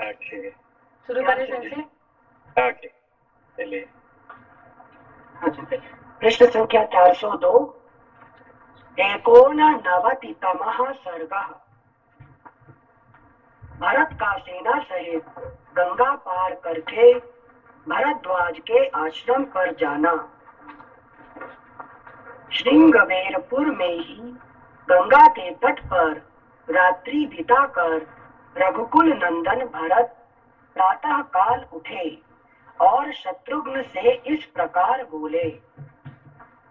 Okay. शुरू करें sir से? ओके, चलिए। पृष्ठ संख्या 402। एकोननवतितमः सर्गः। भरत का सेना सहित गंगा पार करके भरद्वाज के आश्रम पर जाना। श्रृंगवेरपुर में ही गंगा के तट पर रात्रि बिताकर रघुकुल नंदन भरत प्रातः काल उठे और शत्रुघ्न से इस प्रकार बोले।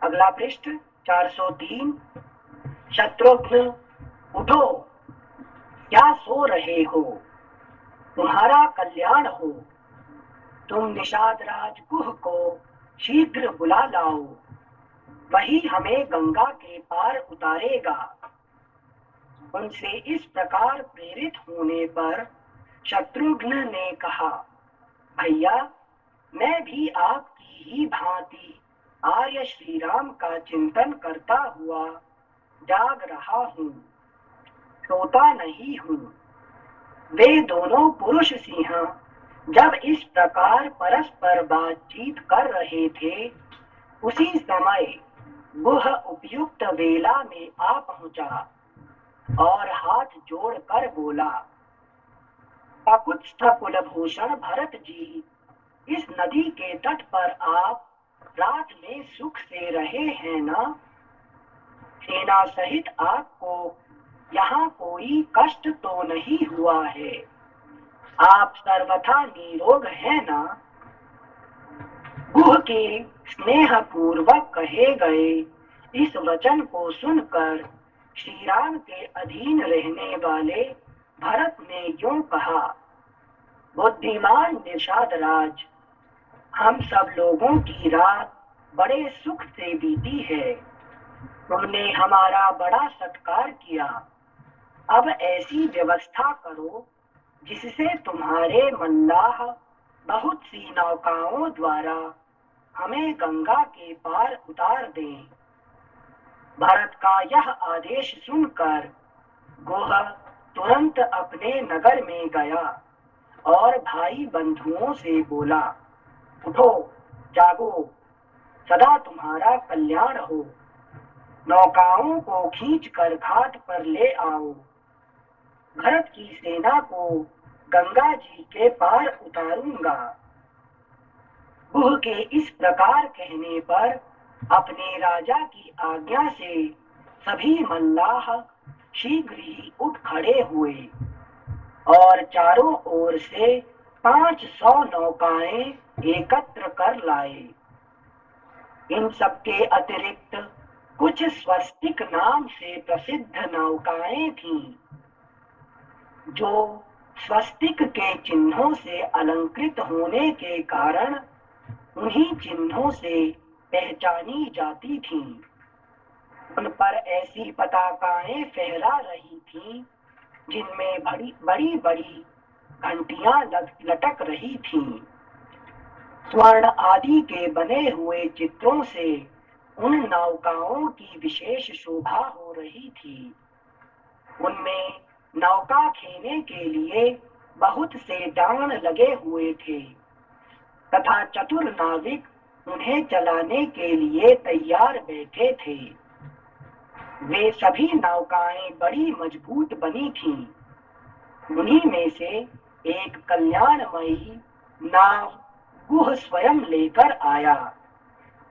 अगला पृष्ठ 403। शत्रुघ्न, उठो, क्या सो रहे हो? तुम्हारा कल्याण हो। तुम निषाद राज गुह को शीघ्र बुला लाओ, वही हमें गंगा के पार उतारेगा। उनसे इस प्रकार प्रेरित होने पर शत्रुघ्न ने कहा, भैया, मैं भी आपकी ही भांति आर्य श्री राम का चिंतन करता हुआ जाग रहा हूँ, सोता नहीं हूँ। वे दोनों पुरुष सिंह जब इस प्रकार परस्पर बातचीत कर रहे थे, उसी समय गुह उपयुक्त वेला में आ पहुंचा और हाथ जोड़कर बोला, काकुत्स्थ कुलभूषण भरत जी, इस नदी के तट पर आप रात में सुख से रहे हैं ना? सेना सहित आपको यहाँ कोई कष्ट तो नहीं हुआ है? आप सर्वथा निरोग हैं ना? गुह के स्नेह पूर्वक कहे गए इस वचन को सुनकर श्री राम के अधीन रहने वाले भरत ने यूं कहा, बुद्धिमान निषाद राज, हम सब लोगों की रात बड़े सुख से बीती है। तुमने हमारा बड़ा सत्कार किया। अब ऐसी व्यवस्था करो जिससे तुम्हारे मल्लाह बहुत सी नौकाओं द्वारा हमें गंगा के पार उतार दें। भरत का यह आदेश सुनकर गुह तुरंत अपने नगर में गया और भाई बंधुओं से बोला, उठो, जागो, सदा तुम्हारा कल्याण हो। नौकाओं को खींचकर घाट पर ले आओ। भरत की सेना को गंगा जी के पार उतारूंगा। गुह के इस प्रकार कहने पर अपने राजा की आज्ञा से सभी मल्लाह शीघ्र ही उठ खड़े हुए और चारों ओर से 500 नौकाएं एकत्र कर लाए। इन सबके अतिरिक्त कुछ स्वस्तिक नाम से प्रसिद्ध नौकाएं थीं, जो स्वस्तिक के चिन्हों से अलंकृत होने के कारण उन्हीं चिन्हों से पहचानी जाती थीं। उन पर ऐसी पताकाएं फहरा रही थीं जिनमें बड़ी बड़ी घंटियां लटक रही थीं। स्वर्ण आदि के बने हुए चित्रों से उन नौकाओं की विशेष शोभा हो रही थी। उनमें नौका खेने के लिए बहुत से डांग लगे हुए थे तथा चतुर नाविक उन्हें चलाने के लिए तैयार बैठे थे। वे सभी नौकाएं बड़ी मजबूत बनी थीं। उन्हीं में से एक कल्याणमयी नाव गुह स्वयं लेकर आया,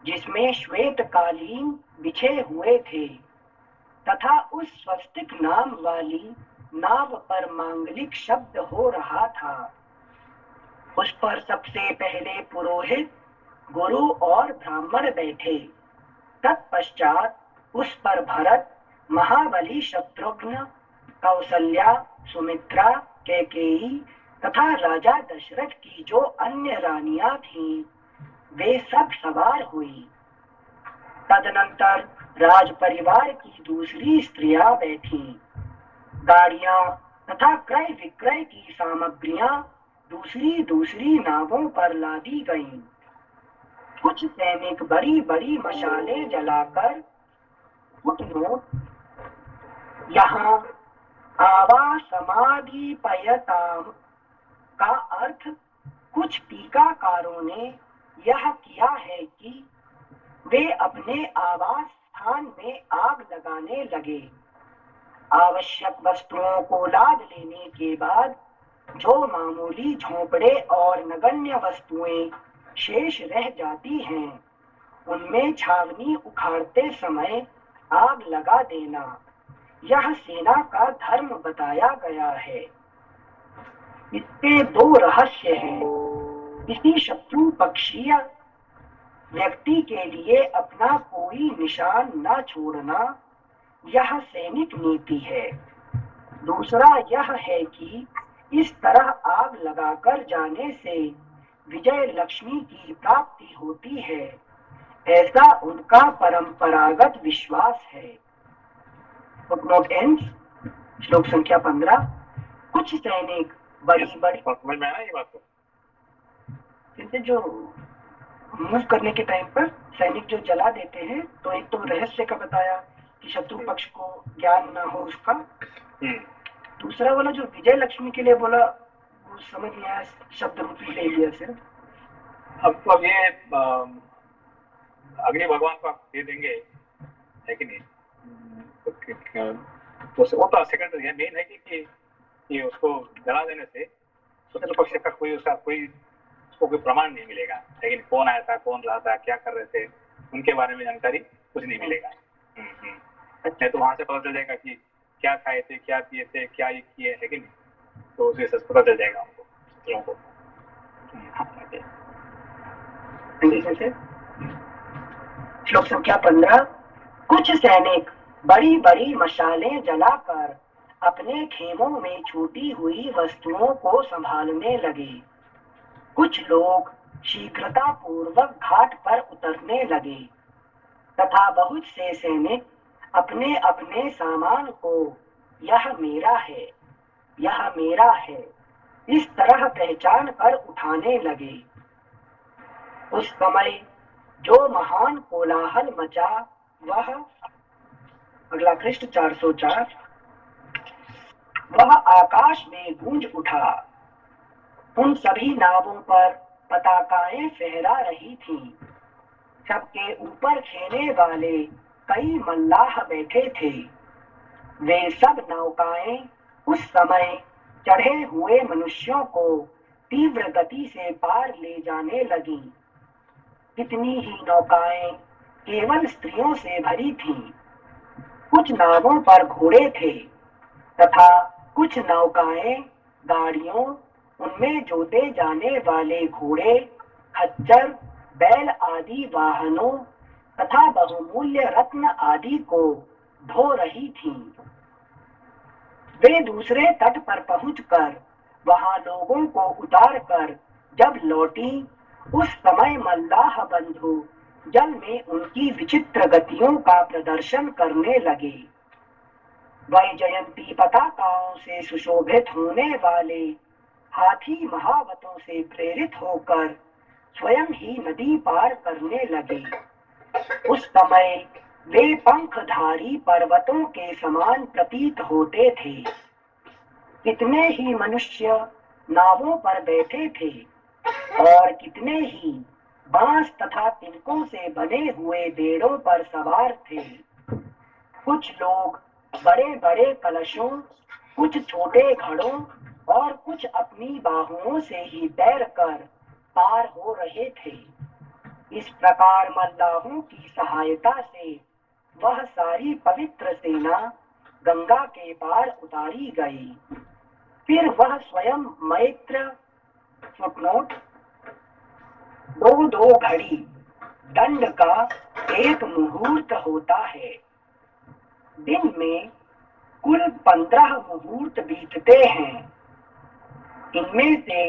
जिसमें श्वेत कालीन बिछे हुए थे तथा उस स्वस्तिक नाम वाली नाव पर मांगलिक शब्द हो रहा था। उस पर सबसे पहले पुरोहित, गुरु और ब्राह्मण बैठे। तत्पश्चात उस पर भरत, महाबली शत्रुघ्न, कौसल्या, सुमित्रा, कैकेयी तथा राजा दशरथ की जो अन्य रानियां थीं, वे सब सवार हुई। तदनंतर राज परिवार की दूसरी स्त्रियां बैठीं। गाड़ियां तथा क्रय विक्रय की सामग्रियां दूसरी दूसरी नावों पर लादी गईं। कुछ सैनिक बड़ी बड़ी मशालें जलाकर, फुटनोट, यहाँ आवा समाधिपयताम का अर्थ कुछ टीकाकारों ने यह किया है कि वे अपने आवास स्थान में आग लगाने लगे। आवश्यक वस्तुओं को लाद लेने के बाद जो मामूली झोंपड़े और नगण्य वस्तुएं शेष रह जाती हैं, उनमें छावनी उखाड़ते समय आग लगा देना, यह सेना का धर्म बताया गया है। इसके दो रहस्य हैं। किसी शत्रु पक्षीय व्यक्ति के लिए अपना कोई निशान न छोड़ना, यह सैनिक नीति है। दूसरा यह है कि इस तरह आग लगाकर जाने से विजय लक्ष्मी की प्राप्ति होती है, ऐसा उनका परंपरागत विश्वास है। श्लोक संख्या 15। कुछ सैनिक बड़ी समझ में आया ये बात को? जैसे जो मूव करने के टाइम पर सैनिक जो जला देते हैं, तो एक तो रहस्य का बताया कि शत्रु पक्ष को ज्ञान ना हो उसका। दूसरा वाला जो विजय लक्ष्मी के लिए बोला, वो समझ नहीं आया, शब्द रूप में ले लिया सिर्फ। अब ये अग्नि भगवान को आप दे देंगे, है कि नहीं? तो वो तो सेकंडरी है। मेन है कि उसको जला देने से शत्रु पक्ष का कोई उसका उसको कोई प्रमाण नहीं मिलेगा, लेकिन कौन आया था, कौन रहा था, क्या कर रहे थे, उनके बारे में जानकारी कुछ नहीं मिलेगा। नहीं तो वहां से पता चल जाएगा कि क्या खाए थे, क्या पिए थे, क्या ये किए, है कि नहीं? तो उसे पता चल जाएगा उनको, शत्रुओं को। श्लोक संख्या 15। कुछ सैनिक बड़ी बड़ी मशालें जलाकर अपने खेमों में छूटी हुई वस्तुओं को संभालने लगे। कुछ लोग शीघ्रता पूर्वक घाट पर उतरने लगे तथा बहुत से सैनिक अपने अपने सामान को यह मेरा है, यह मेरा है, इस तरह पहचान कर उठाने लगे। उस समय जो महान कोलाहल मचा, वह अगला पृष्ठ 404, वह आकाश में गूंज उठा। उन सभी नावों पर पताकाएं फहरा रही थीं। सबके ऊपर खेने वाले कई मल्लाह बैठे थे। वे सब नौकाएं उस समय चढ़े हुए मनुष्यों को तीव्र गति से पार ले जाने लगीं। कितनी ही नौकाएं केवल स्त्रियों से भरी थीं। कुछ नावों पर घोड़े थे तथा कुछ नौकाएं गाड़ियों, उनमें जोते जाने वाले घोड़े, खच्चर, बैल आदि वाहनों तथा बहुमूल्य रत्न आदि को ढो रही थीं। वे दूसरे तट पर पहुंचकर वहां लोगों को उतार कर जब लौटी, उस समय मल्लाह बंधु जल में उनकी विचित्र गतियों का प्रदर्शन करने लगे। वैजयंती पताकाओं से सुशोभित होने वाले हाथी महावतों से प्रेरित होकर स्वयं ही नदी पार करने लगे। उस समय वे पंखधारी पर्वतों के समान प्रतीत होते थे। कितने ही मनुष्य नावों पर बैठे थे और कितने ही बांस तथा तिनकों से बने हुए बेड़ों पर सवार थे। कुछ लोग बड़े बड़े कलशों, कुछ छोटे घड़ों और कुछ अपनी बाहुओं से ही तैरकर पार हो रहे थे। इस प्रकार मल्लाहों की सहायता से वह सारी पवित्र सेना गंगा के पार उतारी गई। फिर वह स्वयं मैत्र फुटनोट 2-2 घड़ी दंड का एक मुहूर्त होता है। दिन में कुल 15 मुहूर्त बीतते हैं। इनमें से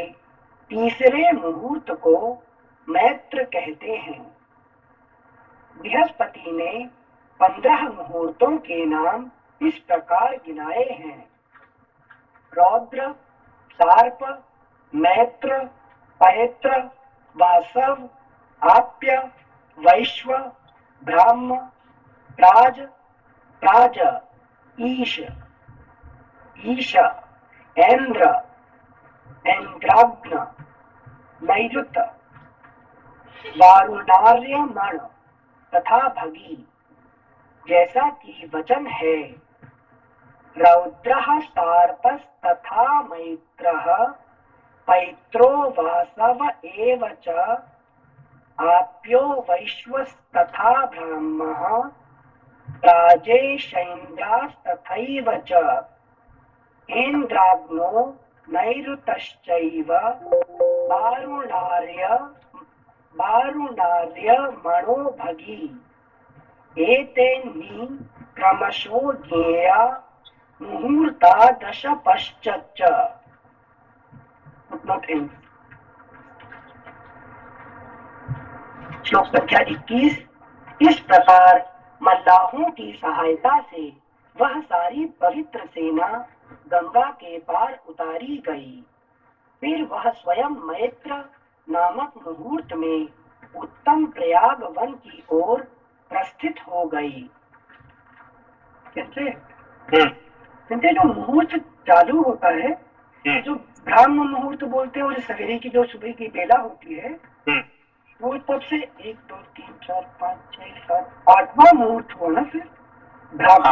तीसरे मुहूर्त को मैत्र कहते हैं। बृहस्पति ने 15 मुहूर्तों के नाम इस प्रकार गिनाए हैं: रौद्र, सार्प, मैत्र, पैत्र, वासव, आप्य, वैश्व, ब्राह्म, प्राज, प्राज, ईश, ईश, ऐन्द्र, ऐन्द्राग्न, नैऋत, वारुणार्यमण तथा भगी, जैसा कि वचन है। रौद्रः सार्पस्तथा मैत्रः, पैत्रो वासव एव च, आप्यो वैश्वस्तथा ब्राह्मः, राजेशैन्द्रास्तथैव च, ऐन्द्राग्नो नैऋतश्चैव, वारुणार्यमणो भगी, एतेन्हि क्रमशो ज्ञेया मुहूर्ता दश पश्च। श्लोक संख्या 21। इस प्रकार मल्लाहों की सहायता से वह सारी पवित्र सेना गंगा के पार उतारी गई। फिर वह स्वयं मैत्र नामक मुहूर्त में उत्तम प्रयाग वन की ओर प्रस्थित हो गई। कहते जो मुहूर्त चालू होता है, जो ब्राह्म मुहूर्त बोलते हैं, और सवेरे की जो सुबह की बेला होती है, वो तब से 1 2 3 4 5 6 7 8वां मुहूर्त हुआ ना फिर ब्राह्म।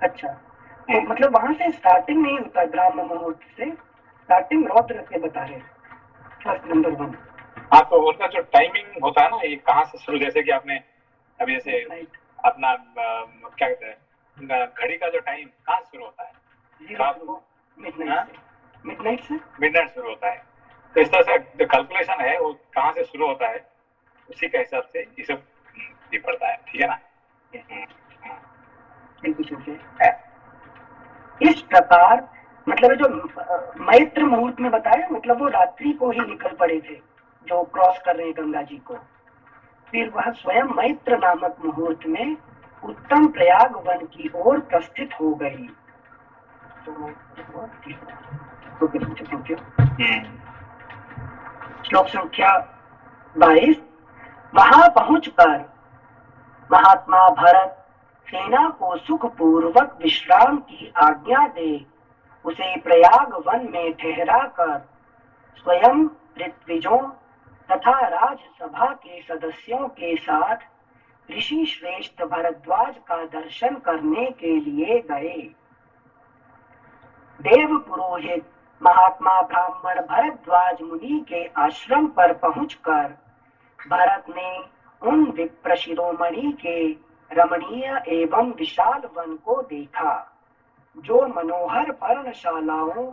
अच्छा, तो मतलब वहां से स्टार्टिंग नहीं होता है ब्राह्म मुहूर्त से, स्टार्टिंग रौद्र से बता रहे फर्स्ट नंबर 1। हाँ, तो उनका जो टाइमिंग होता है ना, ये कहाँ से शुरू, जैसे कि आपने अभी जैसे अपना क्या कहते हैं, घड़ी का जो टाइम कहाँ शुरू होता है, रात को मिडनाइट शुरू होता है। तो इस तरह से जो कैलकुलेशन है वो कहाँ से शुरू होता है, उसी के हिसाब से ये सब भी पड़ता है। ठीक है ना। इस प्रकार मतलब जो मैत्र मुहूर्त में बताया, मतलब वो रात्रि को ही निकल पड़े थे जो क्रॉस कर रहे हैं गंगा जी को। फिर वह स्वयं मैत्र नामक मुहूर्त में उत्तम प्रयाग वन की ओर प्रस्थित हो गई। श्लोक संख्या 22। वहां पहुंचकर महात्मा भरत सेना को सुख पूर्वक विश्राम की आज्ञा दे उसे प्रयाग वन में ठहरा कर स्वयं ऋत्विजों तथा राजसभा के सदस्यों के साथ ऋषि श्रेष्ठ भरद्वाज का दर्शन करने के लिए गए। देव पुरोहित महात्मा ब्राह्मण भरद्वाज मुनि के आश्रम पर पहुंचकर भरत ने उन विप्र शिरोमणि के रमणीय एवं विशाल वन को देखा, जो मनोहर पर्णशालाओं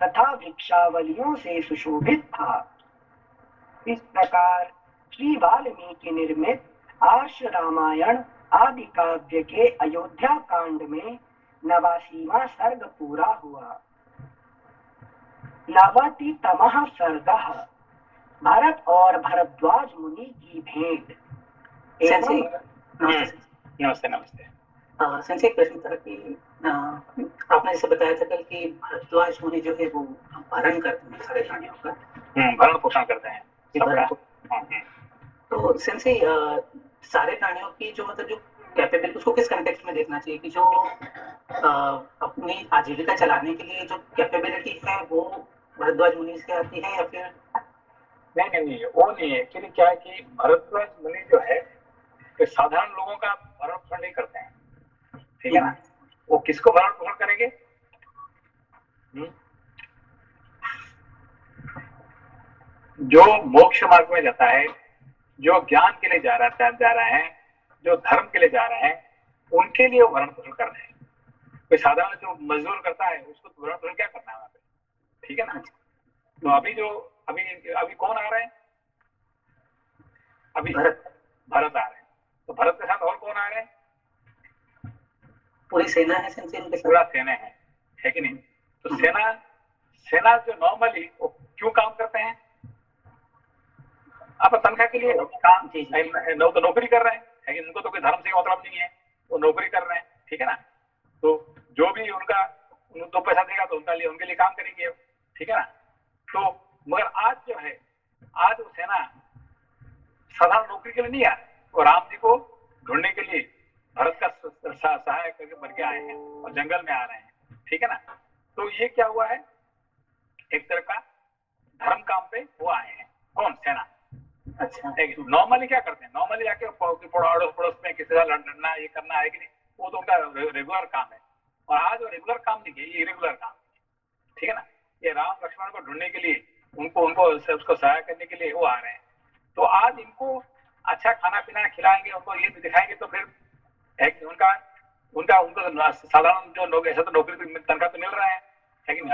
तथा वृक्षावलियों से सुशोभित था। इस प्रकार श्री वाल्मीकि निर्मित आर्ष रामायण आदि काव्य के अयोध्या कांड में 89वां सर्ग पूरा हुआ। 90तमः सर्गः भरत और भरद्वाज मुनि की भेंट। नमस्ते नमस्ते। संजय, एक प्रश्न था कि आपने जैसे बताया था कल कि भरद्वाज मुनि जो है वो भरण करते हैं सारे प्राणियों का, भरण पोषण करते हैं सबका। तो संजय सारे प्राणियों की जो मतलब जो कैपेबिलिटी, उसको किस कंटेक्स्ट में देखना चाहिए कि जो अपनी आजीविका चलाने के लिए जो कैपेबिलिटी है वो भरद्वाज मुनि से आती है या फिर नहीं, वो नहीं है। एक्चुअली क्या है कि भरद्वाज मुनि जो है साधारण लोगों का भरण पोषण नहीं करते हैं। ठीक है ना। वो किसको भरण पोषण करेंगे? जो मोक्ष मार्ग में जाता है, जो ज्ञान के लिए जा रहा है, जो धर्म के लिए जा रहे हैं, उनके लिए वो भरण पोषण कर रहे हैं। कोई साधारण जो मजदूर करता है उसको भरण पोषण क्या करना है वहां पे? ठीक है ना। तो अभी कौन आ रहे हैं? अभी भरत आ रहे हैं। तो भरत के साथ और कौन आ रहे हैं? पूरी सेना है संजय, उनके साथ पूरा सेना है कि नहीं? तो सेना जो नॉर्मली वो क्यों काम करते हैं? आप तनख्वाह के लिए काम, तो नौकरी कर रहे हैं, लेकिन उनको तो कोई धर्म से मतलब नहीं है, वो नौकरी कर रहे हैं। ठीक है ना। तो जो भी उनका दो पैसा देगा तो उनके लिए काम करेंगे। ठीक है ना। तो मगर आज जो है, आज वो सेना साधारण नौकरी के लिए नहीं आ रही, वो राम जी को ढूंढने के लिए भरत का सहायक करके बन के आए हैं और जंगल में आ रहे हैं। ठीक है ना। तो ये क्या हुआ है एक तरह का धर्म काम पे वो आए हैं। कौन? सेना। अच्छा। नॉर्मली क्या करते हैं, नॉर्मली जाके अड़ोस पड़ोस में किसी से लड़ना ये करना है कि नहीं, वो तो उनका रेगुलर काम है। और आज वो रेगुलर काम नहीं है, ये इरेगुलर काम है, ठीक है ना। ये राम लक्ष्मण को ढूंढने के लिए, उनको उनको उसको सहायता करने के लिए वो आ रहे हैं। तो आज इनको अच्छा खाना पीना खिलाएंगे, उनको ये दिखाएंगे, तो फिर उनका उनका उनको साधारण जो लोग, ऐसा तो नौकरी तनख्वाह तो मिल रहा है, लेकिन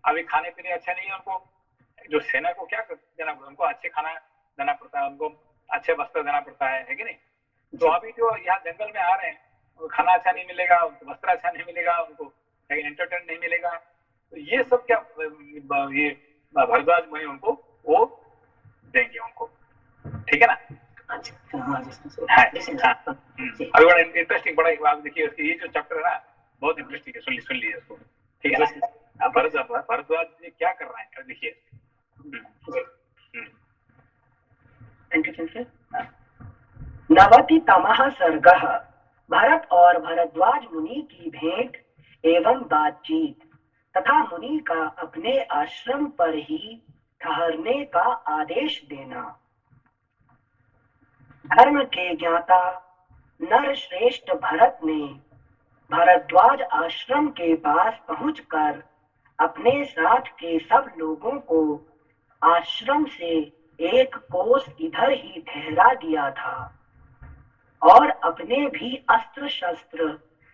अभी खाने पीने अच्छा नहीं है उनको। जो सेना को क्या देना पड़ता है, उनको अच्छे खाना देना पड़ता है, उनको अच्छे वस्त्र देना पड़ता है कि नहीं। तो अभी जो यहाँ जंगल में आ रहे हैं, खाना अच्छा नहीं मिलेगा, वस्त्र अच्छा नहीं मिलेगा उनको, लेकिन एंटरटेन नहीं मिलेगा। तो ये सब क्या ये भारद्वाज मुनि उनको वो देंगे उनको, ठीक है ना। अच्छा। हाँ अभी बड़ा इंटरेस्टिंग, बड़ा आप देखिए ये जो चैप्टर है ना बहुत इंटरेस्टिंग है, सुन लीजिए इसको, ठीक है ना। भारद्वाज जी क्या कर रहे हैं देखिए। नवतितमः सर्गः भरत और भारद्वाज मुनि की भेंट एवं बातचीत तथा मुनि का अपने आश्रम पर ही ठहरने का आदेश देना। धर्म के ज्ञाता नर श्रेष्ठ भरत ने भारद्वाज आश्रम के पास पहुंचकर अपने साथ के सब लोगों को आश्रम से एक कोस इधर ही ठहरा दिया था और अपने भी अस्त्र शस्त्र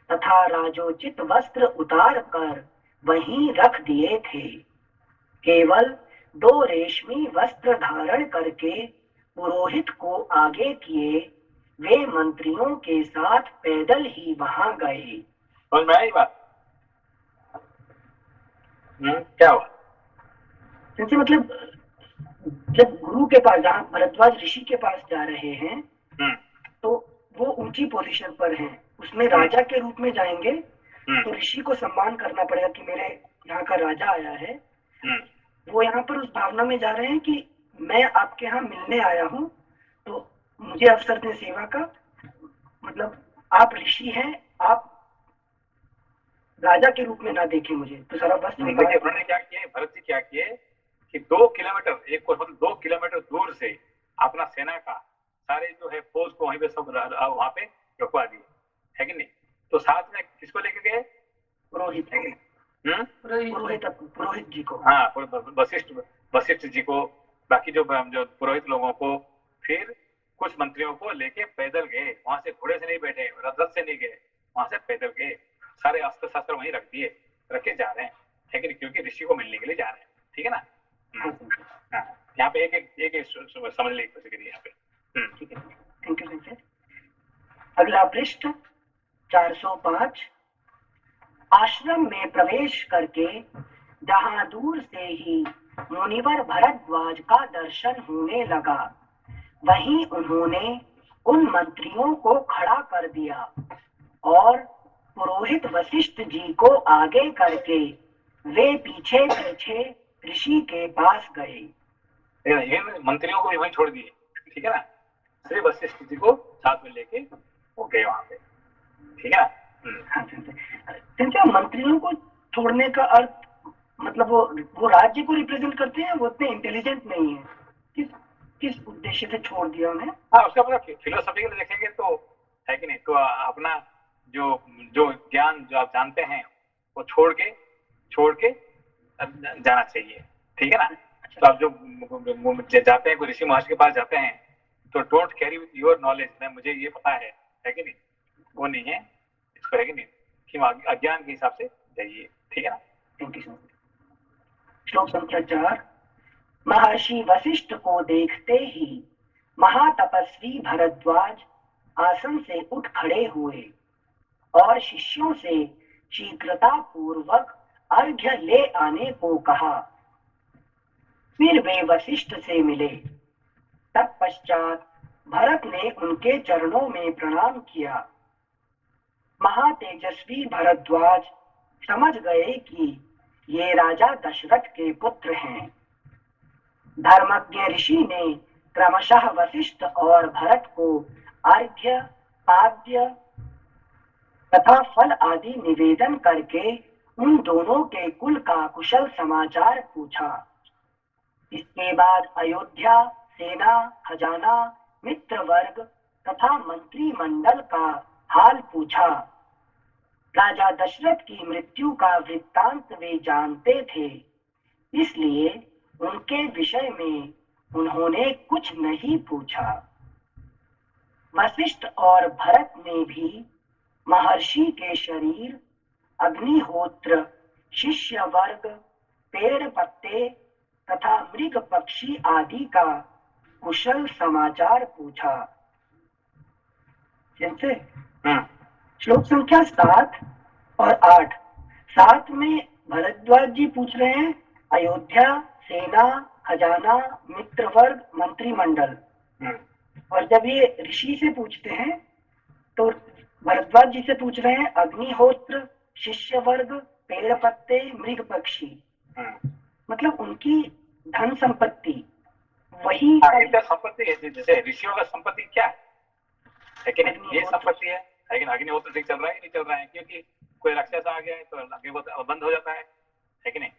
तथा राजोचित वस्त्र उतार कर वहीं रख दिए थे। केवल 2 रेशमी वस्त्र धारण करके पुरोहित को आगे किए वे मंत्रियों के साथ पैदल ही वहां गए। समझ में आई बात? क्या हुआ? मतलब जब गुरु के पास, जहाँ भरद्वाज ऋषि के पास जा रहे हैं, तो वो ऊंची पोजीशन पर हैं, उसमें राजा के रूप में जाएंगे तो ऋषि को सम्मान करना पड़ेगा कि मेरे यहाँ का राजा आया है। वो यहाँ पर उस भावना में जा रहे हैं कि मैं आपके यहाँ मिलने आया हूँ, तो मुझे अवसर दें सेवा का, मतलब आप ऋषि हैं, आप राजा के रूप में ना देखें मुझे। तो सारा बस देखिए उन्होंने क्या किए, भरत जी क्या किए कि 2 किलोमीटर, एक को मतलब 2 किलोमीटर दूर से अपना सेना का सारे जो है फौज को वहीं पे सब वहां पे रुकवा दिए, है कि नहीं। तो साथ में किसको लेके गए? पुरोहित है, पुरोहित जी को। हाँ, वशिष्ठ जी को, बाकी जो पुरोहित लोगों को, फिर कुछ मंत्रियों को लेके पैदल गए। वहां से घोड़े से नहीं बैठे, रथ से नहीं गए, वहां से पैदल गए। सारे अस्त्र शस्त्र वहीं रख दिए, रखे जा रहे हैं, लेकिन क्योंकि ऋषि को मिलने के लिए जा रहे हैं, ठीक है ना। यहाँ पे एक समझ ली कोशिश करिए यहाँ पे, ठीक है। Thank you sir. अगला पृष्ठ 405। आश्रम में प्रवेश करके जहां दूर से ही मुनिवर भरद्वाज का दर्शन होने लगा, वहीं उन्होंने उन मंत्रियों को खड़ा कर दिया और पुरोहित वशिष्ठ जी को आगे करके वे पीछे पीछे ऋषि के पास गए। मंत्रियों को भी वहीं छोड़ दिए, ठीक है ना। श्री वशिष्ठ जी को साथ में लेके वो गए वहां पे, ठीक है ना। मंत्रियों को छोड़ने का अर्थ मतलब वो राज्य को रिप्रेजेंट करते हैं, वो इतने इंटेलिजेंट नहीं है, किस उद्देश्य से छोड़ दिया उन्हें? हाँ, उसका मतलब फिलोसॉफिकली देखेंगे तो है कि नहीं। तो अपना जो ज्ञान जो आप जानते हैं वो छोड़ के जाना चाहिए, ठीक है ना। तो आप जो जाते हैं, कोई ऋषि महर्षि के पास जाते हैं, तो don't carry with your knowledge, मैं मुझे ये पता है कि नहीं, वो नहीं है इसको, है कि नहीं, कि अज्ञान के हिसाब से जाइए, ठीक है ना। श्लोक संख्या 4। महर्षि वशिष्ठ को देखते ही महातपस्वी भरद्वाज आसन से उठ खड़े हुए और शिष्यों से शीघ्रता पूर्वक अर्घ्य ले आने को कहा। फिर वे वशिष्ठ से मिले। तत्पश्चात भरत ने उनके चरणों में प्रणाम किया। महातेजस्वी भरद्वाज समझ गए कि ये राजा दशरथ के पुत्र हैं। धर्मज्ञ ऋषि ने क्रमशः वशिष्ठ और भरत को अर्घ्य, पाद्य तथा फल आदि निवेदन करके उन दोनों के कुल का कुशल समाचार पूछा। इसके बाद अयोध्या, सेना, खजाना, मित्र वर्ग तथा मंत्रिमंडल का हाल पूछा। राजा दशरथ की मृत्यु का वृत्तांत वे जानते थे, इसलिए उनके विषय में उन्होंने कुछ नहीं पूछा। वशिष्ठ और भरत ने भी महर्षि के शरीर, अग्निहोत्र, शिष्य वर्ग, पेड़ पत्ते तथा मृग पक्षी आदि का कुशल समाचार पूछा। जैसे श्लोक संख्या 7 और 8। 7 में भरद्वाज जी पूछ रहे हैं अयोध्या, सेना, खजाना, मित्र वर्ग, मंत्रिमंडल। और जब ये ऋषि से पूछते हैं तो भरद्वाज जी से पूछ रहे हैं अग्निहोत्र, शिष्य वर्ग, पेड़ पत्ते, मृग पक्षी। मतलब उनकी धन संपत्ति वही इनका संपत्ति है। जैसे ऋषियों का संपत्ति क्या है कि नहीं, ये संपत्ति है। लेकिन अग्निहोत्र ठीक चल रहा है, नहीं चल रहा है, क्योंकि कोई राक्षस आ गया है तो अग्निहोत्र बंद हो जाता है कि नहीं।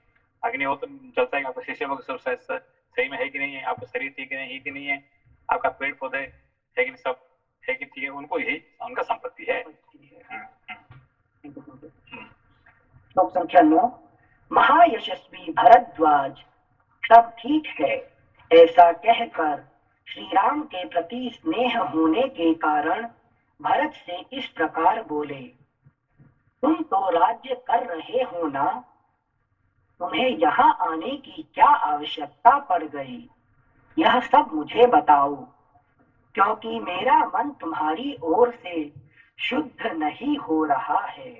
अग्निहोत्र चलता है, आपका शिष्य वर्ग सब सही में है कि नहीं है, आपका शरीर ठीक है कि नहीं है, आपका पेड़ पौधे है कि नहीं, सब है कि ठीक है, उनको यही उनका संपत्ति है। श्लोक संख्या 9। महायशस्वी भरद्वाज सब ठीक है ऐसा कहकर श्री राम के प्रति स्नेह होने के कारण भरत से इस प्रकार बोले, तुम तो राज्य कर रहे हो ना, तुम्हें यहाँ आने की क्या आवश्यकता पड़ गई, यह सब मुझे बताओ, क्योंकि मेरा मन तुम्हारी ओर से शुद्ध नहीं हो रहा है।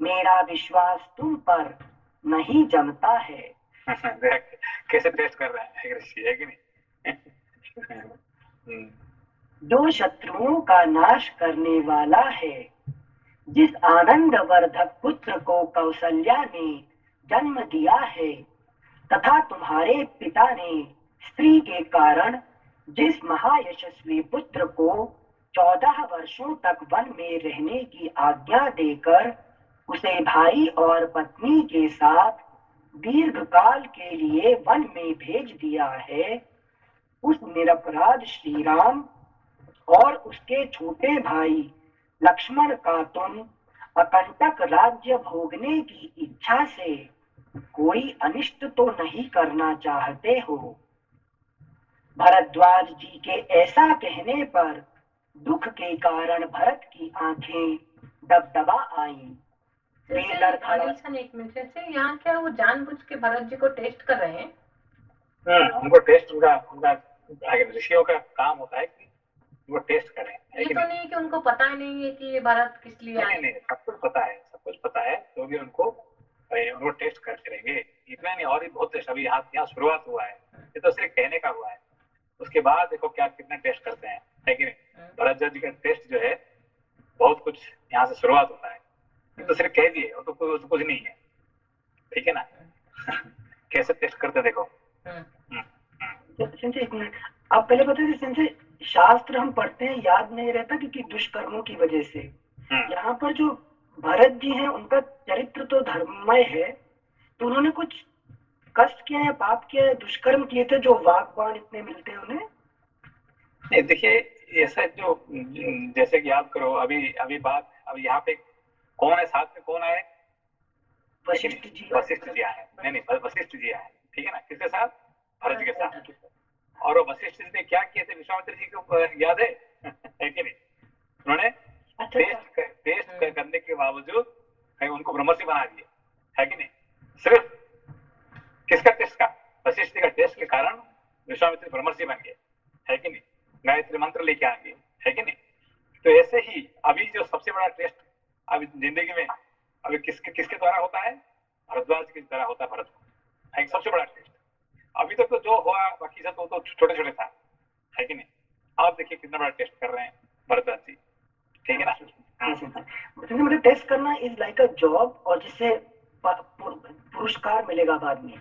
मेरा विश्वास तुम पर नहीं जमता है। कैसे टेस्ट कर रहे हैं ऋषि, है कि नहीं। जो शत्रुओं का नाश करने वाला है, जिस आनंदवर्धक पुत्र को कौशल्या ने जन्म दिया है, तथा तुम्हारे पिता ने स्त्री के कारण जिस महायशस्वी पुत्र को 14 वर्षों तक वन में रहने की आज्ञा देकर उसे भाई और पत्नी के साथ दीर्घ काल के लिए वन में भेज दिया है, उस निरपराध श्री राम और उसके छोटे भाई लक्ष्मण का तुम अकंटक राज्य भोगने की इच्छा से कोई अनिष्ट तो नहीं करना चाहते हो। भरद्वाज जी के ऐसा कहने पर दुख के कारण भरत की आंखें दबदबा आईं। एक मिनट, जैसे यहाँ क्या वो जानबूझ के भरत जी को टेस्ट कर रहे हैं? उनको टेस्ट, उनका ऋषियों का काम होता है कि वो टेस्ट करें। ये तो नहीं कि उनको पता ही नहीं है कि ये भरत किस लिए आए। नहीं, सब कुछ पता है तो भी उनको टेस्ट करते रहेंगे। इतना नहीं, और भी बहुत टेस्ट अभी यहाँ शुरुआत हुआ है, ये तो सिर्फ कहने का हुआ है। उसके बाद देखो क्या कितने टेस्ट करते हैं, है कि नहीं। भरत जी का टेस्ट जो है बहुत कुछ यहाँ से शुरुआत होता है, तो सिर्फ कह दिए और तो कुछ नहीं है, ठीक है ना। कैसे टेस्ट करते देखो। संजय एक मिनट, आप पहले बता दीजिए संजय, शास्त्र हम पढ़ते हैं याद नहीं रहता क्योंकि दुष्कर्मों की वजह से। यहाँ पर जो भरत जी हैं उनका चरित्र तो धर्ममय है, तो उन्होंने कुछ कष्ट किया या पाप किया या दुष्कर्म किए थे जो वाक बाण इतने मिलते हैं उन्हें? नहीं, देखिए ऐसा जो जैसे कि याद करो अभी बात, अब यहाँ पे कौन है साथ में, कौन आए? वशिष्ठ जी आए। नहीं, वशिष्ठ जी आए, ठीक है ना। किसके साथ? भरत जी के साथ। और वशिष्ठ जी ने क्या किए थे विश्वामित्र जी को याद है? है कि नहीं। उन्होंने टेस्ट करने के बावजूद उनको ब्रह्मर्षि बना दिए, है कि नहीं। सिर्फ किसका टेस्ट का? वशिष्ठ जी का टेस्ट के कारण विश्वामित्र ब्रह्मर्षि बन गए, है कि नहीं। गायत्री मंत्र लेके आएंगे, है कि नहीं। तो ऐसे ही अभी जो सबसे बड़ा टेस्ट अभी जिंदगी में अभी किसके द्वारा होता है? भरद्वाज के द्वारा होता है। भरत को सबसे बड़ा टेस्ट। अभी तक तो जो हुआ बाकी सब तो छोटे छोटे था, है कि नहीं। आप देखिए कितना बड़ा टेस्ट कर रहे हैं भरद्वाज जी, ठीक है ना। मतलब टेस्ट करना इज लाइक अ जॉब, और जिससे पुरस्कार मिलेगा बाद में।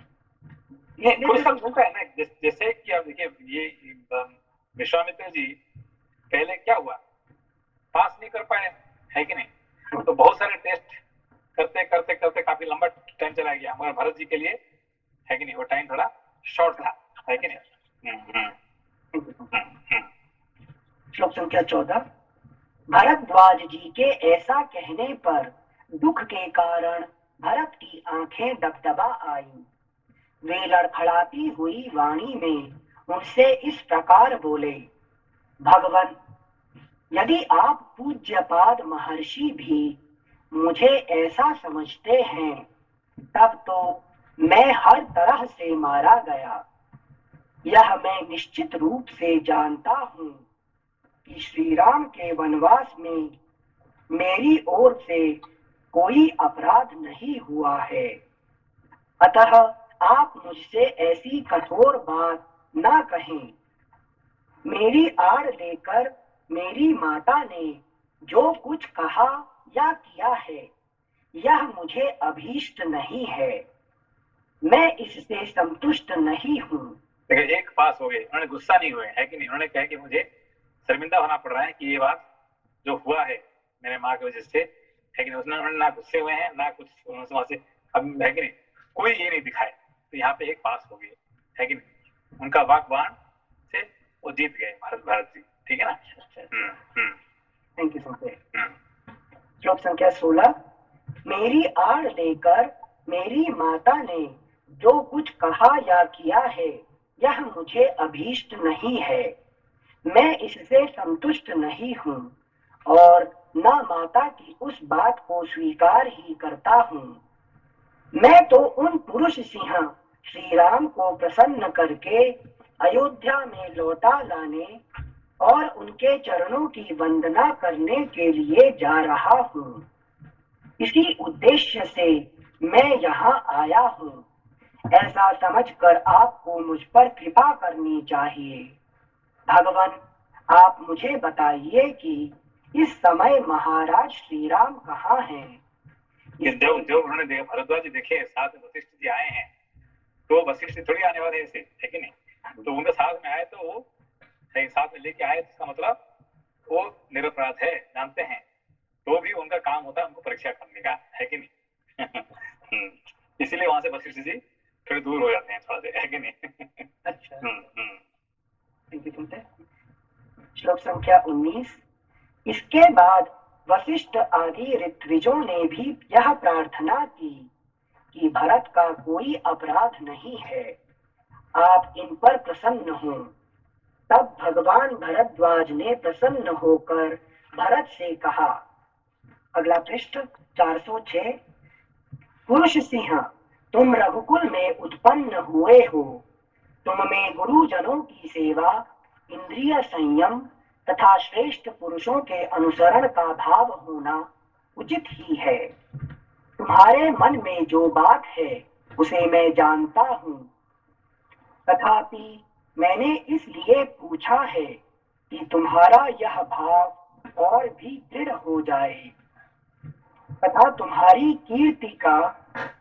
ये पुरस्कार मिलता है ना। जैसे कि आप देखिए ये विश्वामित्र जी पहले क्या हुआ, पास नहीं कर पाए, है कि नहीं। तो बहुत सारे टेस्ट करते करते करते भरत जी के लिए है कि नहीं वो टाइम थोड़ा शॉर्ट था, है कि नहीं। श्लोक संख्या 14। भरद्वाज जी के ऐसा कहने पर दुख के कारण भरत की आंखें दबदबा आई। वे लड़खड़ाती हुई वाणी में उनसे इस प्रकार बोले, भगवन, यदि आप पूज्यपाद महर्षि भी मुझे ऐसा समझते हैं, तब तो मैं हर तरह से मारा गया। यह मैं निश्चित रूप से जानता हूँ कि श्री राम के वनवास में मेरी ओर से कोई अपराध नहीं हुआ है। अतः आप मुझसे ऐसी कठोर बात ना कहें। मेरी आड़ लेकर मेरी माता ने जो कुछ कहा या किया है, यह मुझे अभीष्ट नहीं है। मैं इससे संतुष्ट नहीं हूँ। देखिए एक पास हो गए, उन्होंने गुस्सा नहीं हुए, है कि नहीं। उन्होंने कहा कि मुझे शर्मिंदा होना पड़ रहा है कि ये बात जो हुआ है मेरे माँ की वजह से, है कि नहीं। उन्होंने ना गुस्से हुए हैं ना कुछ वहां से, अब है कि नहीं कोई ये नहीं दिखाए। तो यहाँ पे एक पास हो गए, है कि नहीं। उनका वाकबान से वो जीत गए भारत जी, ठीक है ना। Thank you sir. श्लोक संख्या 16। मेरी आड़ लेकर मेरी माता ने जो कुछ कहा या किया है, यह मुझे अभीष्ट नहीं है। मैं इससे संतुष्ट नहीं हूँ और न माता की उस बात को स्वीकार ही करता हूँ। मैं तो उन पुरुष सिंह श्री राम को प्रसन्न करके अयोध्या में लौटा लाने और उनके चरणों की वंदना करने के लिए जा रहा हूँ। इसी उद्देश्य से मैं यहाँ आया हूँ। ऐसा समझकर आपको मुझ पर कृपा करनी चाहिए। भगवान, आप मुझे बताइए कि इस समय महाराज श्री राम कहाँ हैं? जब उन्होंने देखा, भरद्वाज जी देखे साथ में वशिष्ठ जी आए हैं, तो वशिष्ठ थोड़ी आने वाले ऐसे, है कि नहीं। तो उनके साथ में आए तो वो साथ में लेके आए, इसका मतलब वो निरपराध है, जानते हैं। तो भी उनका काम होता है उनको परीक्षा करने का, है कि नहीं। इसीलिए वहां से वशिष्ठ जी थोड़े दूर हो जाते हैं थोड़ा से, है कि नहीं। अच्छा। श्लोक संख्या 19। इसके बाद वशिष्ठ आदि ऋत्विजों ने भी यह प्रार्थना की कि भरत का कोई अपराध नहीं है, आप इन पर प्रसन्न हो। तब भगवान भरद्वाज ने प्रसन्न होकर भरत से कहा, अगला पृष्ठ 406। पुरुष सिंह, तुम रघुकुल में उत्पन्न हुए हो। तुम में गुरुजनों की सेवा, इंद्रिय संयम तथा श्रेष्ठ पुरुषों के अनुसरण का भाव होना उचित ही है। तुम्हारे मन में जो बात है उसे मैं जानता हूँ, तथापि मैंने इसलिए पूछा है कि तुम्हारा यह भाव और भी दृढ़ हो जाए तथा तुम्हारी कीर्ति का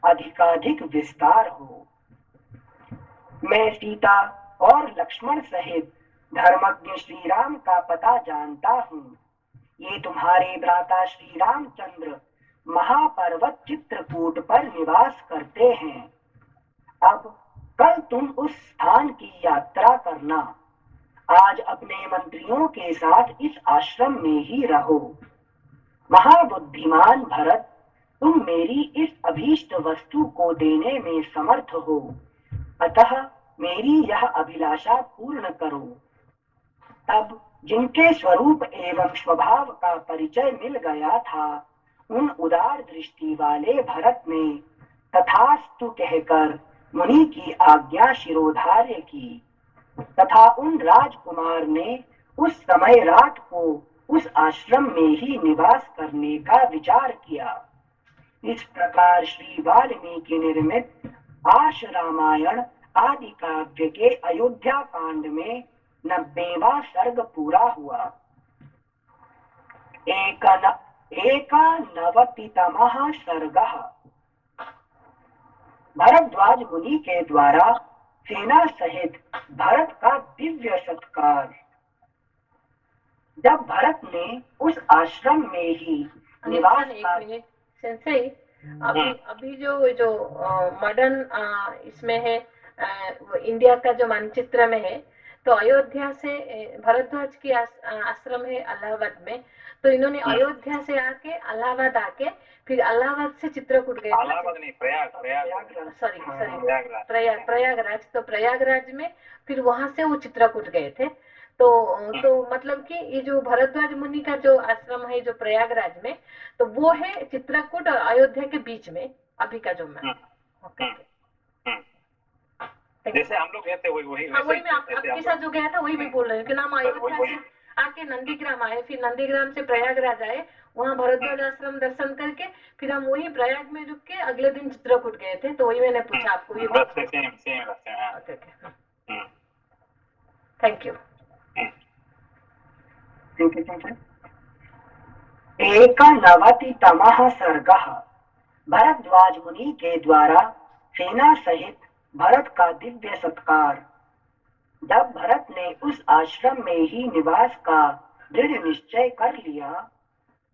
अधिकाधिक विस्तार हो। मैं सीता और लक्ष्मण सहित धर्मज्ञ श्री राम का पता जानता हूँ। ये तुम्हारे भ्राता श्री रामचंद्र महापर्वत चित्रकूट पर निवास करते हैं। अब कल तुम उस स्थान की यात्रा करना। आज अपने मंत्रियों के साथ इस आश्रम में ही रहो। महाबुद्धिमान भरत, तुम मेरी इस अभीष्ट वस्तु को देने में समर्थ हो, अतः मेरी यह अभिलाषा पूर्ण करो। तब जिनके स्वरूप एवं स्वभाव का परिचय मिल गया था, उन उदार दृष्टि वाले भरत ने तथास्तु कहकर मुनि की आज्ञा शिरोधार्य की तथा उन राजकुमार ने उस समय रात को उस आश्रम में ही निवास करने का विचार किया। इस प्रकार श्री वाल्मीकि निर्मित आर्ष रामायण आदि काव्य के अयोध्या कांड में 90वां सर्ग पूरा हुआ। 91तमः सर्गः। भरद्वाज मुनि के द्वारा सेना सहित भरत का दिव्य सत्कार। जब भरत ने उस आश्रम में ही निवास एक मिनट सेंसे, अभी अभी जो मॉडर्न इसमें है, वो इंडिया का जो मानचित्र में है, तो अयोध्या से भरद्वाज की आश्रम है इलाहाबाद में, तो इन्होंने अयोध्या से आके इलाहाबाद आके फिर इलाहाबाद से चित्रकूट गए, इलाहाबाद नहीं, प्रयाग, सॉरी प्रयागराज। प्रयागराज, तो प्रयागराज में फिर वहां से वो चित्रकूट गए थे। तो मतलब कि ये जो भरद्वाज मुनि का जो आश्रम है जो प्रयागराज में, तो वो है चित्रकूट और अयोध्या के बीच में अभी का जो मैं जैसे हम लोग गए थे वही हाँ, वही मैं आपके साथ जो गया था वही मैं बोल रही हूँ कि नाम अयोध्या से आके नंदीग्राम आए, फिर नंदीग्राम से प्रयागराज आए, वहाँ भरद्वाज आश्रम दर्शन करके फिर हम वही प्रयाग में रुक के अगले दिन चित्रकूट गए थे, तो वही मैंने पूछा आपको ये थैंक यू। एकनवतितमः सर्गः। भरद्वाज मुनि के द्वारा सेना सहित भरत का दिव्य सत्कार। जब भरत ने उस आश्रम में ही निवास का दृढ़ निश्चय कर लिया,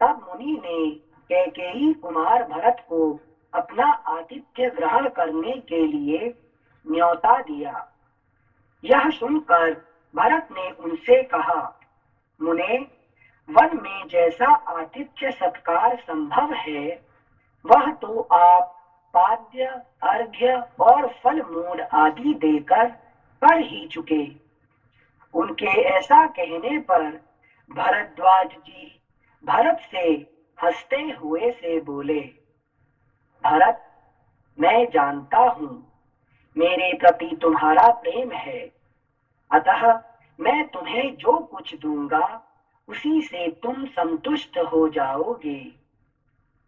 तब मुनि ने कैकेयी कुमार भरत को अपना आतिथ्य ग्रहण करने के लिए न्योता दिया। यह सुनकर भरत ने उनसे कहा, मुने, वन में जैसा आतिथ्य सत्कार संभव है वह तो आप पाद्य, अर्घ्य और फल मूल आदि देकर कर ही चुके। उनके ऐसा कहने पर भरद्वाज जी भरत से हंसते हुए से बोले, भरत, मैं जानता हूँ मेरे प्रति तुम्हारा प्रेम है, अतः मैं तुम्हें जो कुछ दूंगा उसी से तुम संतुष्ट हो जाओगे।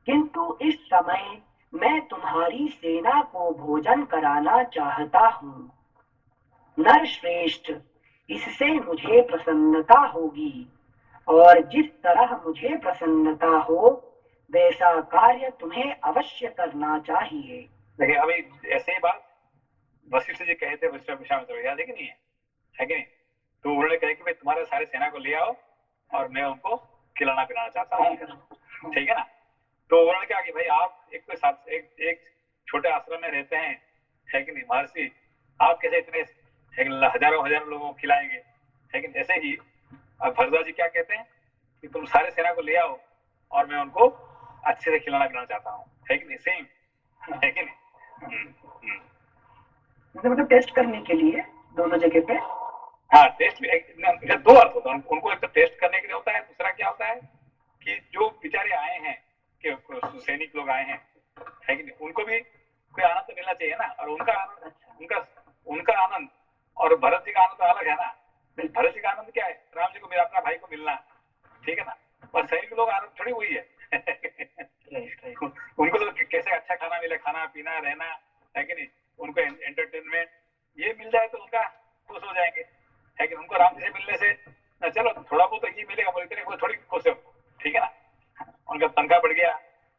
किंतु इस समय मैं तुम्हारी सेना को भोजन कराना चाहता हूँ। नरश्रेष्ठ, इससे मुझे प्रसन्नता होगी, और जिस तरह मुझे प्रसन्नता हो वैसा कार्य तुम्हें अवश्य करना चाहिए। देखिए, अभी ऐसे ही बात वशिष्ठ जी कहे थे विश्वामित्र, याद है कि नहीं है कि नहीं? तो उन्होंने कहा कि भाई तुम्हारे सारे सेना को ले आओ और मैं उनको खिलाना पिलाना चाहता हूँ, ठीक है ना? तो उन्होंने कहा कि भाई आप एक छोटे आश्रम में रहते हैं, है कि नहीं महर्षि, आप कैसे इतने हजारों लोगों को खिलाएंगे, है कि नहीं? ऐसे ही भरद्वाज जी क्या कहते हैं कि तुम सारे सेना को ले आओ और मैं उनको अच्छे से खिलाना पिलाना चाहता हूँ, है कि नहीं? सेम है कि नहीं? मतलब टेस्ट करने के लिए दोनों जगह पे। हाँ, टेस्ट भी दो अर्थ होता है उनको, एक तो टेस्ट करने के लिए होता है, दूसरा क्या होता है कि जो बेचारे आए हैं, कि सैनिक लोग आए हैं, है कि नहीं, उनको भी कोई आनंद तो मिलना चाहिए ना, और उनका आनंद और भरत जी का आनंद तो अलग है ना। भरत जी का आनंद क्या है, राम जी को मेरा अपना भाई को मिलना, ठीक है ना, और सैनिक लोग आनंद थोड़ी हुई है उनको तो कैसे अच्छा खाना मिले, खाना पीना रहना, है कि नहीं, उनको एंटरटेनमेंट ये मिल जाए तो उनका खुश हो जाएंगे, है कि उनको राम जी से मिलने से चलो थोड़ा बहुत तो ये मिलेगा, बोले इतने वो थोड़ी खुश हो, ठीक है ना, उनका तनख्वाह बढ़ गया,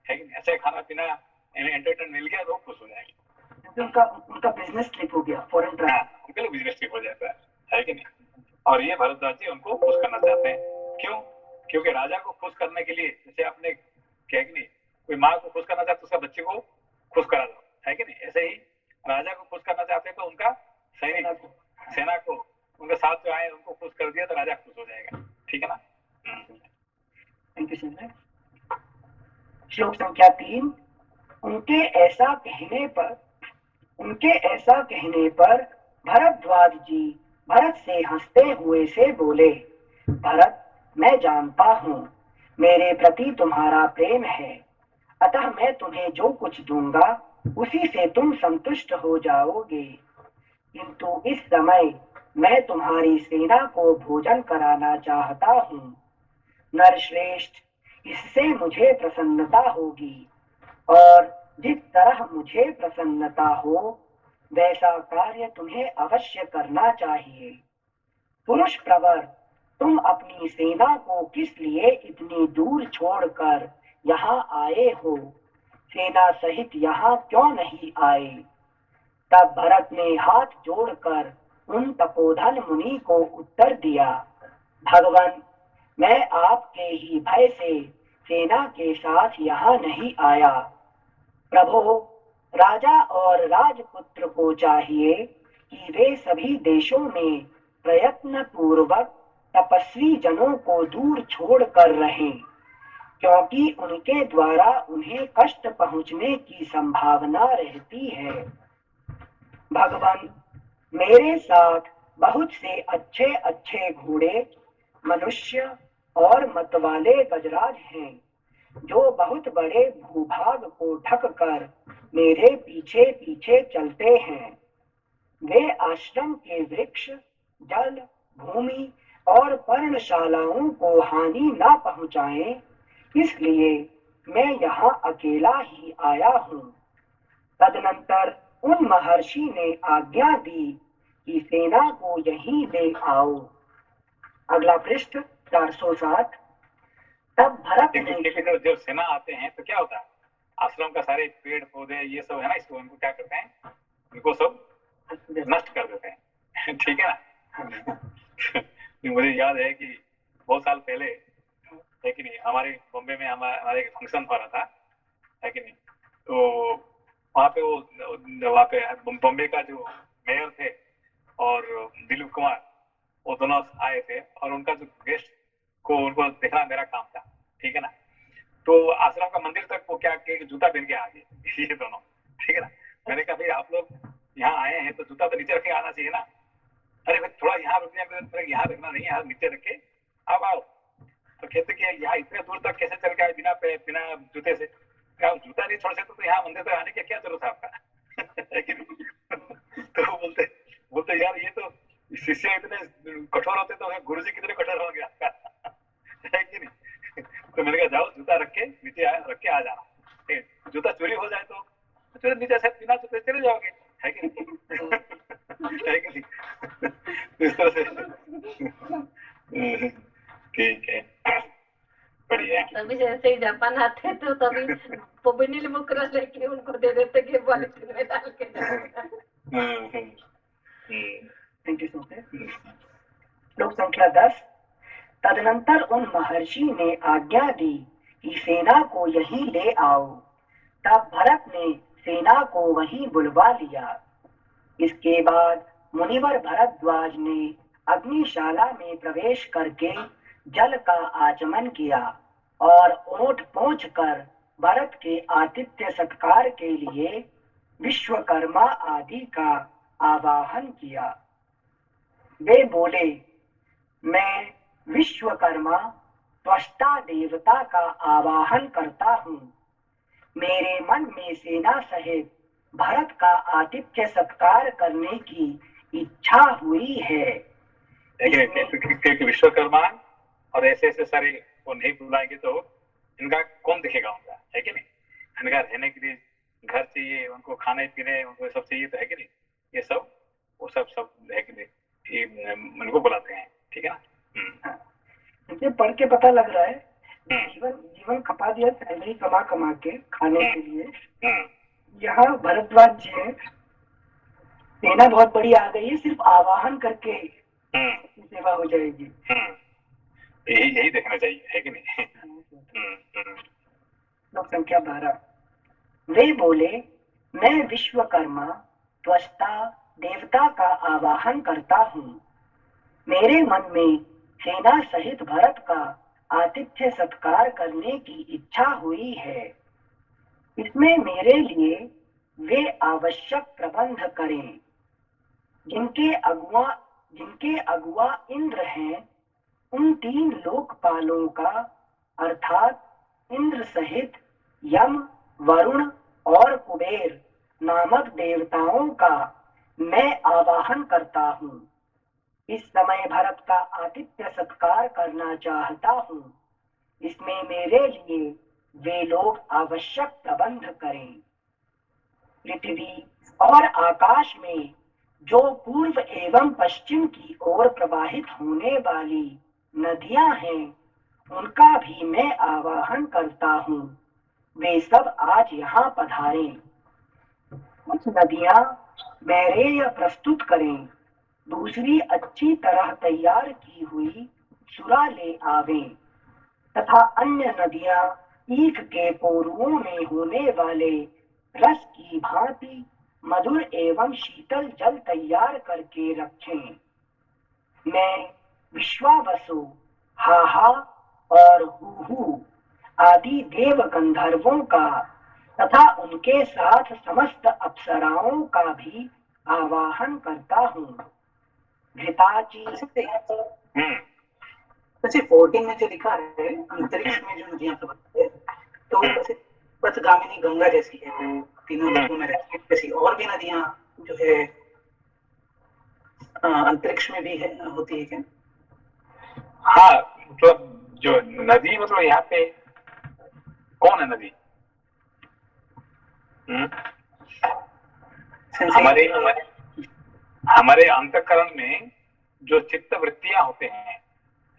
है कि नहीं, अच्छा खाना पीना एंटरटेनमेंट मिल गया तो खुश हो जाएंगे। उनका बिजनेस ट्रिप हो गया, फॉरेन ट्रिप, उनके लिए बिजनेस ट्रिप हो जाता है कि नहीं। और ये भरद्वाज जी उनको खुश करना चाहते हैं, क्यों? क्योंकि राजा को खुश करने के लिए, जैसे आपने कहा कि नहीं, कोई माँ को खुश करना चाहते तो उसका बच्चे को खुश करा दो, है कि नहीं, ऐसे ही राजा को खुश करना चाहते हैं तो उनका सैनिक सेना को, उनके साथ जो आए उनको खुश कर दिया तो राजा खुश हो जाएगा, ठीक है ना। Thank you sir. श्लोक संख्या 3। उनके ऐसा कहने पर भरद्वाज जी भरत से हंसते हुए से बोले, भरत, मैं जानता हूँ मेरे प्रति तुम्हारा प्रेम है, अतः मैं तुम्हें जो कुछ दूंगा उसी से तुम संतुष्ट हो जाओगे। किंतु इस समय मैं तुम्हारी सेना को भोजन कराना चाहता हूँ। नरश्रेष्ठ, इससे मुझे प्रसन्नता होगी, और जिस तरह मुझे प्रसन्नता हो वैसा कार्य तुम्हें अवश्य करना चाहिए। पुरुष प्रवर, तुम अपनी सेना को किस लिए इतनी दूर छोड़कर यहाँ आए हो? सेना सहित यहाँ क्यों नहीं आए? तब भरत ने हाथ जोड़कर उन तपोधन मुनि को उत्तर दिया, भगवान, मैं आपके ही भय से सेना के साथ यहाँ नहीं आया। प्रभो, राजा और राजपुत्र को चाहिए कि वे सभी देशों में प्रयत्न पूर्वक तपस्वी जनों को दूर छोड़कर रहें, क्योंकि उनके द्वारा उन्हें कष्ट पहुंचने की संभावना रहती है। भगवान, मेरे साथ बहुत से अच्छे अच्छे घोड़े, मनुष्य और मतवाले गजराज हैं, जो बहुत बड़े भूभाग को ढककर मेरे पीछे पीछे चलते हैं। वे आश्रम के वृक्ष, जल, भूमि और पर्णशालाओं को हानि न पहुंचाएं, इसलिए मैं यहाँ अकेला ही आया हूँ। तदनंतर उन महर्षि ने आज्ञा दी कि सेना को यहीं ले आओ। अगला पृष्ठ 407। तब भरत ने जब सेना आते हैं तो क्या होता है, आश्रम का सारे पेड़ पौधे ये सब है ना, इसको उनको क्या करते हैं, उनको सब नष्ट कर देते हैं। ठीक है ना। मुझे याद है कि बहुत साल पहले है कि नहीं, हमारे बॉम्बे में हमारे एक फंक्शन हो रहा था, है कि नहीं, तो वहाँ पे वहाँ पे बॉम्बे का जो मेयर थे और दिलीप कुमार, वो दोनों आए थे और उनका जो गेस्ट को उनको देखना मेरा काम था। ठीक है ना। तो आश्रम का मंदिर तक वो क्या कि जूता पहन के आ गए ये दोनों। ठीक है ना। मैंने कहा भाई आप लोग यहाँ आए हैं तो जूता तो नीचे रखे आना चाहिए ना। अरे भाई थोड़ा यहाँ रुकने, यहाँ रखना नहीं, यहाँ नीचे रखे अब आओ। तो कहते कि यहाँ इतने दूर तक कैसे चल के आए बिना जूते से। आप जूता नहीं छोड़ सकते तो यहाँ मंदिर तक आने की क्या जरूरत है आपका। है कि नहीं। तो बोलते यार ये तो शिष्य इतने कठोर होते तो गुरु जी कितने कठोर हो गया। है कि नहीं। तो मैंने कहा जाओ जूता रख के नीचे रख के आ जाना। जूता चोरी हो जाए तो नीचे से बिना जूते चले जाओगे। है कि नहीं। है कि नहीं। इस तरह से ठीक है, बढ़िया। तभी जैसे ही जापान आते तो तभी पोबिनिल मुकरा लेके उनको दे देते कि पॉलिथीन में डाल के। Thank you so much. श्लोक संख्या 10। तदनंतर उन महर्षि ने आज्ञा दी कि सेना को यहीं ले आओ। तब भरत ने सेना को वहीं बुलवा लिया। इसके बाद मुनिवर भरद्वाज ने अग्निशाला में प्रवेश करके जल का आचमन किया और ओठ पोंछ कर भरत के आतिथ्य सत्कार के लिए विश्वकर्मा आदि का आवाहन किया। वे बोले, मैं विश्वकर्मा त्वष्टा देवता का आवाहन करता हूँ। मेरे मन में सेना सहित भरत का आतिथ्य सत्कार करने की इच्छा हुई है। क्योंकि विश्वकर्मा और ऐसे सारे को नहीं बुलाएंगे तो इनका कौन दिखेगा उनका। है कि नहीं। इनका रहने के लिए घर चाहिए, उनको खाने पीने उनको सब चाहिए। तो है कि नहीं। ये सब वो सब है कि नहीं, उनको बुलाते हैं। ठीक है ना। मुझे पढ़ के पता लग रहा है जीवन खपा दिया सैलरी कमा के खाने के लिए। यहाँ भरद्वाज जी है, सेना बहुत बड़ी आ गई है, सिर्फ आवाहन करके सेवा हो जाएगी। यही देखना चाहिए। है कि नहीं। श्लोक संख्या 12। वे बोले, मैं विश्वकर्मा त्वष्टा देवता का आवाहन करता हूँ। मेरे मन में सेना सहित भरत का आतिथ्य सत्कार करने की इच्छा हुई है। इसमें मेरे लिए वे आवश्यक प्रबंध करें। जिनके अगुआ इंद्र हैं, उन 3 लोकपालों का अर्थात इंद्र सहित यम, वरुण और कुबेर नामक देवताओं का मैं आवाहन करता हूँ। इस समय भरत का आतिथ्य सत्कार करना चाहता हूँ। इसमें मेरे लिए वे लोग आवश्यक प्रबंध करें। पृथ्वी और आकाश में जो पूर्व एवं पश्चिम की ओर प्रवाहित होने वाली नदियां हैं, उनका भी मैं आवाहन करता हूँ। वे सब आज यहाँ पधारें। कुछ नदियां मैरेय प्रस्तुत करें, दूसरी अच्छी तरह तैयार की हुई सुरा ले आवें, तथा अन्य नदियां ईख के पोरुओं में होने वाले रस की भांति मधुर एवं शीतल जल तैयार करके रखें। मैं विश्वावसु, हाहा और हूहू आदि देव गंधर्वों का तथा उनके साथ समस्त अप्सराओं का भी आवाहन करता हूँ। घृताची। वैसे 14 में जो लिखा है अंतरिक्ष में जो नदियां प्रवाहित है, तो वैसे पथगामिनी गंगा जैसी है, वो तीनों दिशों में रहती है, जैसी और भी नदियां जो है अंतरिक्ष में भी है, होती है क्या? हाँ, मतलब जो नदी, मतलब यहाँ पे कौन है नदी? हमारे हमारे अंतःकरण में जो चित्त वृत्तियां होते हैं,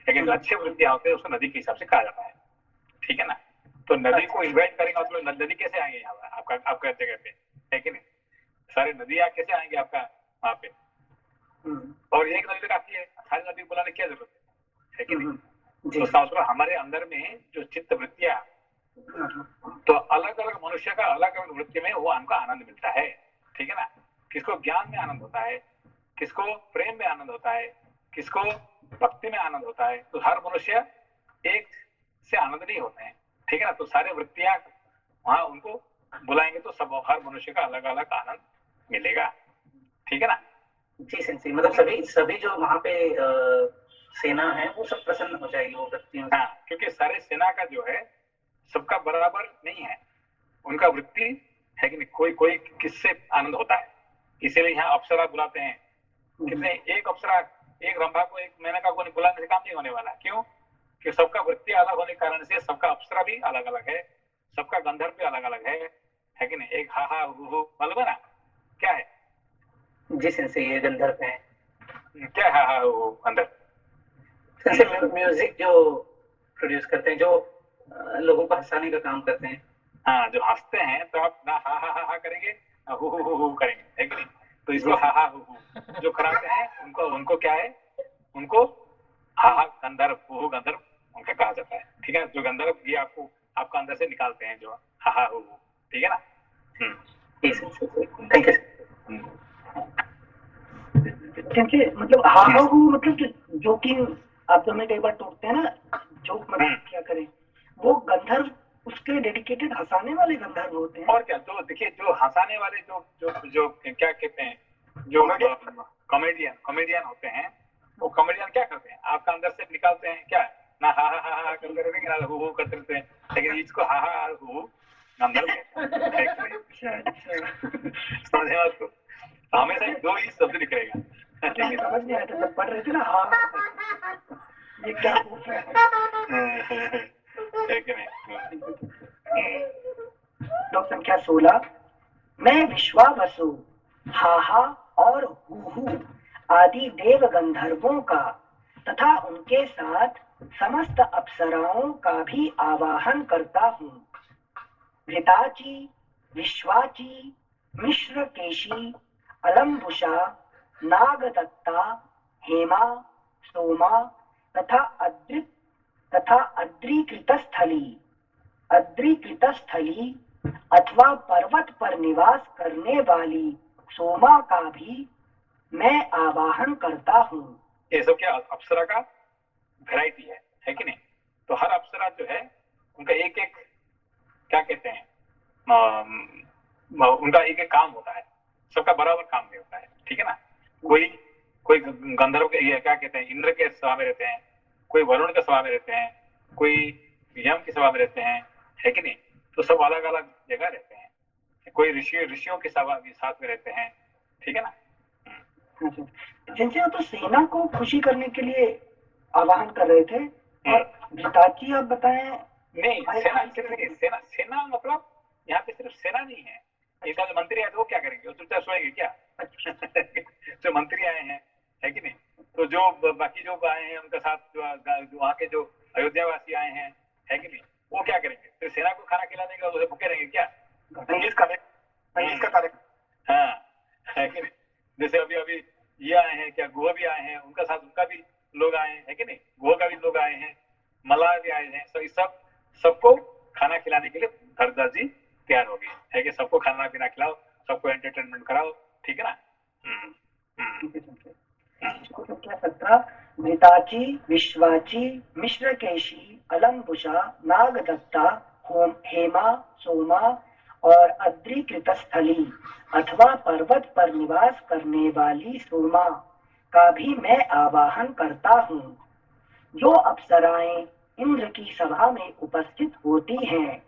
लेकिन अच्छे वृत्तियां होते हैं, उसको नदी के हिसाब से कहा जाता है, ठीक है ना। तो नदी को इन्वाइट करेंगे, मतलब नदी कैसे आएंगे यहाँ पर आपका जगह पे, है कि नहीं? सारे नदियां कैसे आएंगे आपका वहां पे? और एक नदी तक आती है, सारी नदी को बुलाने की क्या जरूरत है कि नहीं? तो उसका मतलब हमारे अंदर में जो चित्त वृत्तियां, तो अलग अलग मनुष्य का अलग अलग वृत्ति में वो हमको आनंद मिलता है, ठीक है ना। किसको ज्ञान में आनंद होता है, किसको प्रेम में आनंद होता है, किसको भक्ति में आनंद होता है। तो हर मनुष्य एक से आनंद नहीं होते हैं, ठीक है ना। तो सारे वृत्तियां वहां उनको बुलाएंगे तो सब हर मनुष्य का अलग अलग आनंद मिलेगा, ठीक है ना। जी सेंसी, मतलब सभी जो वहां पे सेना है वो सब प्रसन्न हो जाएगी वो वृत्तियों से। हाँ, क्योंकि सारे सेना का जो है सबका बराबर नहीं है, उनका वृत्ति है कि नहीं, कोई कोई किससे आनंद होता है। इसीलिए यहाँ अप्सरा बुलाते हैं। कितने एक अप्सरा, एक रंभा को, एक मेनका को बुलाने से काम नहीं होने वाला। क्यों? कि सबका वृत्ति अलग होने के कारण से सबका अप्सरा भी अलग अलग है, सबका गंधर्व भी अलग अलग है कि नहीं। एक हा हा हु मालूम है ना क्या है? जी सेंसी, ये गंधर्व है। क्या है हा हा हु गंधर्व? सेंसी म्यूजिक जो प्रोड्यूस करते हैं, जो लोगों को हंसाने का काम करते हैं। हाँ, जो हंसते हैं तो आप ना हा हा हा करेंगे, ना हु करेंगे, है कि नहीं। तो इसको हा हा हु, जो कराते हैं उनको क्या है, उनको हा हा गंधर्व, हु गंधर्व उनका कहा जाता है, ठीक है। जो गंधर्व ये आपको आपका अंदर से निकालते हैं, जो हा हा हु, ठीक है ना। Thank you. क्योंकि मतलब हाहा हु मतलब जो कि आप हमें कई बार टोकते हैं ना, जो मतलब क्या करें, वो गंधर्व उसके डेडिकेटेड हंसाने वाले गंधर्व होते हैं। और क्या, तो देखिए जो हंसाने वाले जो जो जो क्या कहते हैं, जो कॉमेडियन होते हैं, वो कॉमेडियन क्या करते हैं, आपका अंदर से निकालते हैं क्या, ना हा हा हा हा करते रहेंगे, ना हु करते रहते हैं, लेकिन इसको हा हा हु गंधर्व कहते हैं। समझे बात को? तो हमेशा दो ही शब्द निकलेगा। समझ नहीं आया था जब पढ़ रहे थे ना, हाँ ये क्या पूछ रहे हैं। श्लोक संख्या 16। मैं विश्वावसु, हाहा और हूहू आदि देव गंधर्वों का तथा उनके साथ समस्त अप्सराओं का भी आवाहन करता हूँ। घृताची, विश्वाची, मिश्रकेशी, अलम्बुषा, नागदत्ता, हेमा, सोमा तथा अद्रीकृतस्थली अथवा पर्वत पर निवास करने वाली सोमा का भी मैं आवाहन करता हूँ। ये सब क्या अप्सरा का वैरायटी है कि नहीं। तो हर अप्सरा जो है उनका एक एक क्या कहते हैं, उनका एक एक काम होता है, सबका बराबर काम नहीं होता है, ठीक है ना। कोई गंधर्व के ये क्या कहते हैं, इंद्र के सभा में रहते हैं, कोई वरुण के सभा में रहते हैं, कोई यम की सभा में रहते हैं, है कि नहीं। तो सब अलग अलग जगह रहते हैं, कोई ऋषियों के सभा के साथ में रहते हैं, ठीक है ना। जिनसे तो सेना को खुशी करने के लिए आवाहन कर रहे थे। और घृताची आप बताएं। नहीं, सेना मतलब यहाँ पे सिर्फ सेना नहीं है। एक जो मंत्री आए तो वो क्या करेंगे, वो चुपचाप सोएंगे क्या? जो मंत्री आए हैं, है कि नहीं। तो जो बाकी जो आए हैं उनके साथ जो वहाँ के जो अयोध्या वासी आए हैं, है कि नहीं, वो क्या करेंगे? तो सेना को खाना खिला देंगे और उसे भूखे रहेंगे क्या? संगीत का कार्यक्रम, हाँ, है कि नहीं। जैसे अभी ये आए हैं क्या, गोह भी आए हैं, उनका साथ उनका भी लोग आए हैं, है कि नहीं, गोह का भी लोग आए हैं, मल्लाह भी आए हैं। तो इस सबको खाना खिलाने के लिए भरद्वाज जी तैयार होगी, है कि सबको खाना पीना खिलाओ, सबको एंटरटेनमेंट कराओ, ठीक है ना। ठीक है संशय। श्लोक संख्या 17। घृताची विश्वाची मिश्रकेशी अलंबुषा नागदत्ता हेमा सोमा और अद्रिकृत स्थली अथवा पर्वत पर निवास करने वाली सोमा का भी मैं आवाहन करता हूँ। जो अप्सराएं इंद्र की सभा में उपस्थित होती हैं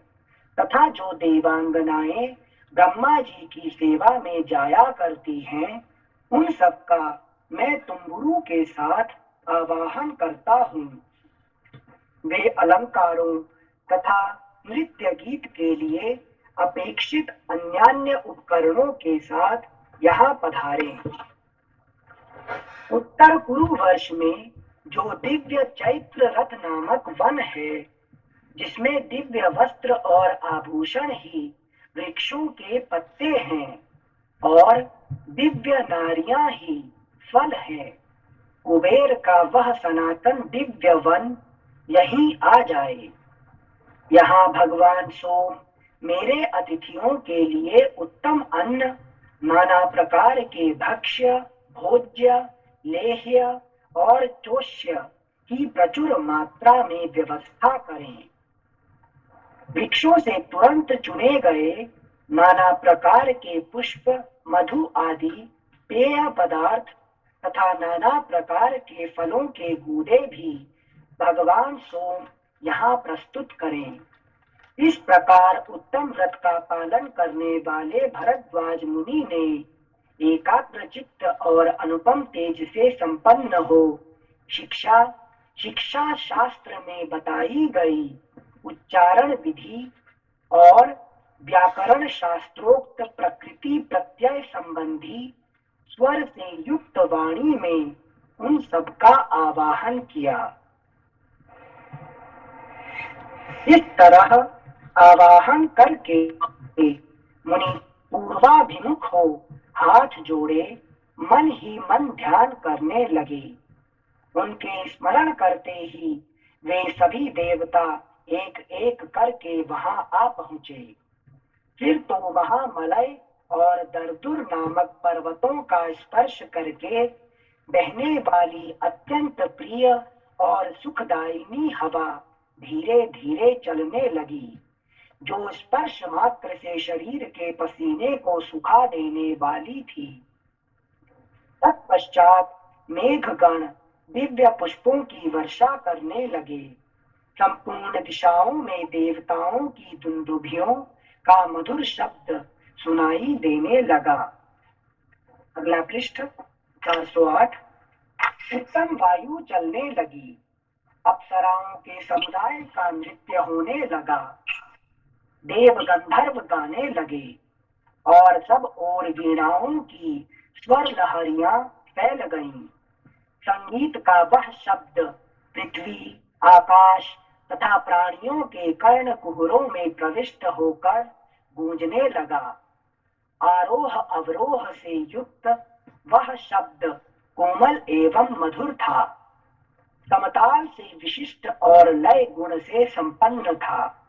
तथा जो देवांगनाएं ब्रह्मा जी की सेवा में जाया करती हैं, उन सबका मैं तुम्बुरु के साथ आवाहन करता हूँ। वे अलंकारों तथा नृत्य गीत के लिए अपेक्षित अन्यान्य उपकरणों के साथ यहाँ पधारें। उत्तर कुरु वर्ष में जो दिव्य चैत्र रथ नामक वन है, जिसमें दिव्य वस्त्र और आभूषण ही वृक्षों के पत्ते हैं और दिव्य नारियां ही फल हैं, कुबेर का वह सनातन दिव्य वन यहीं आ जाए। यहाँ भगवान सोम मेरे अतिथियों के लिए उत्तम अन्न, नाना प्रकार के भक्ष्य, भोज्य, लेह्य और चोष्य की प्रचुर मात्रा में व्यवस्था करें। वृक्षों से तुरंत चुने गए नाना प्रकार के पुष्प, मधु आदि पेय पदार्थ तथा नाना प्रकार के फलों के गूदे भी भगवान सोम यहाँ प्रस्तुत करें। इस प्रकार उत्तम व्रत का पालन करने वाले भरद्वाज मुनि ने एकाग्र चित्त और अनुपम तेज से संपन्न हो शिक्षा शास्त्र में बताई गई उच्चारण विधि और व्याकरण शास्त्रोक्त प्रकृति प्रत्यय संबंधी स्वर से युक्त वाणी में उन सबका आवाहन किया। इस तरह आवाहन करके मुनि पूर्वाभिमुख हो हाथ जोड़े मन ही मन ध्यान करने लगे। उनके स्मरण करते ही वे सभी देवता एक एक करके वहां आ पहुंचे। फिर तो वहां मलय और दरदुर नामक पर्वतों का स्पर्श करके बहने वाली अत्यंत प्रिय और सुखदायिनी हवा धीरे धीरे चलने लगी, जो स्पर्श मात्र से शरीर के पसीने को सुखा देने वाली थी। तत्पश्चात मेघगण दिव्य पुष्पों की वर्षा करने लगे। संपूर्ण दिशाओं में देवताओं की दुंदुभियों का मधुर शब्द सुनाई देने लगा। अगला पृष्ठ 408। उत्तम वायु चलने लगी। अप्सराओं के समुदाय का नृत्य होने लगा। देव गंधर्व गाने लगे और सब ओर वीणाओं की स्वर लहरियां फैल गईं। संगीत का वह शब्द पृथ्वी, आकाश तथा प्राणियों के कर्ण कुहरों में प्रविष्ट होकर गूंजने लगा। आरोह अवरोह से युक्त वह शब्द कोमल एवं मधुर था। समताल से विशिष्ट और लय गुण से संपन्न था।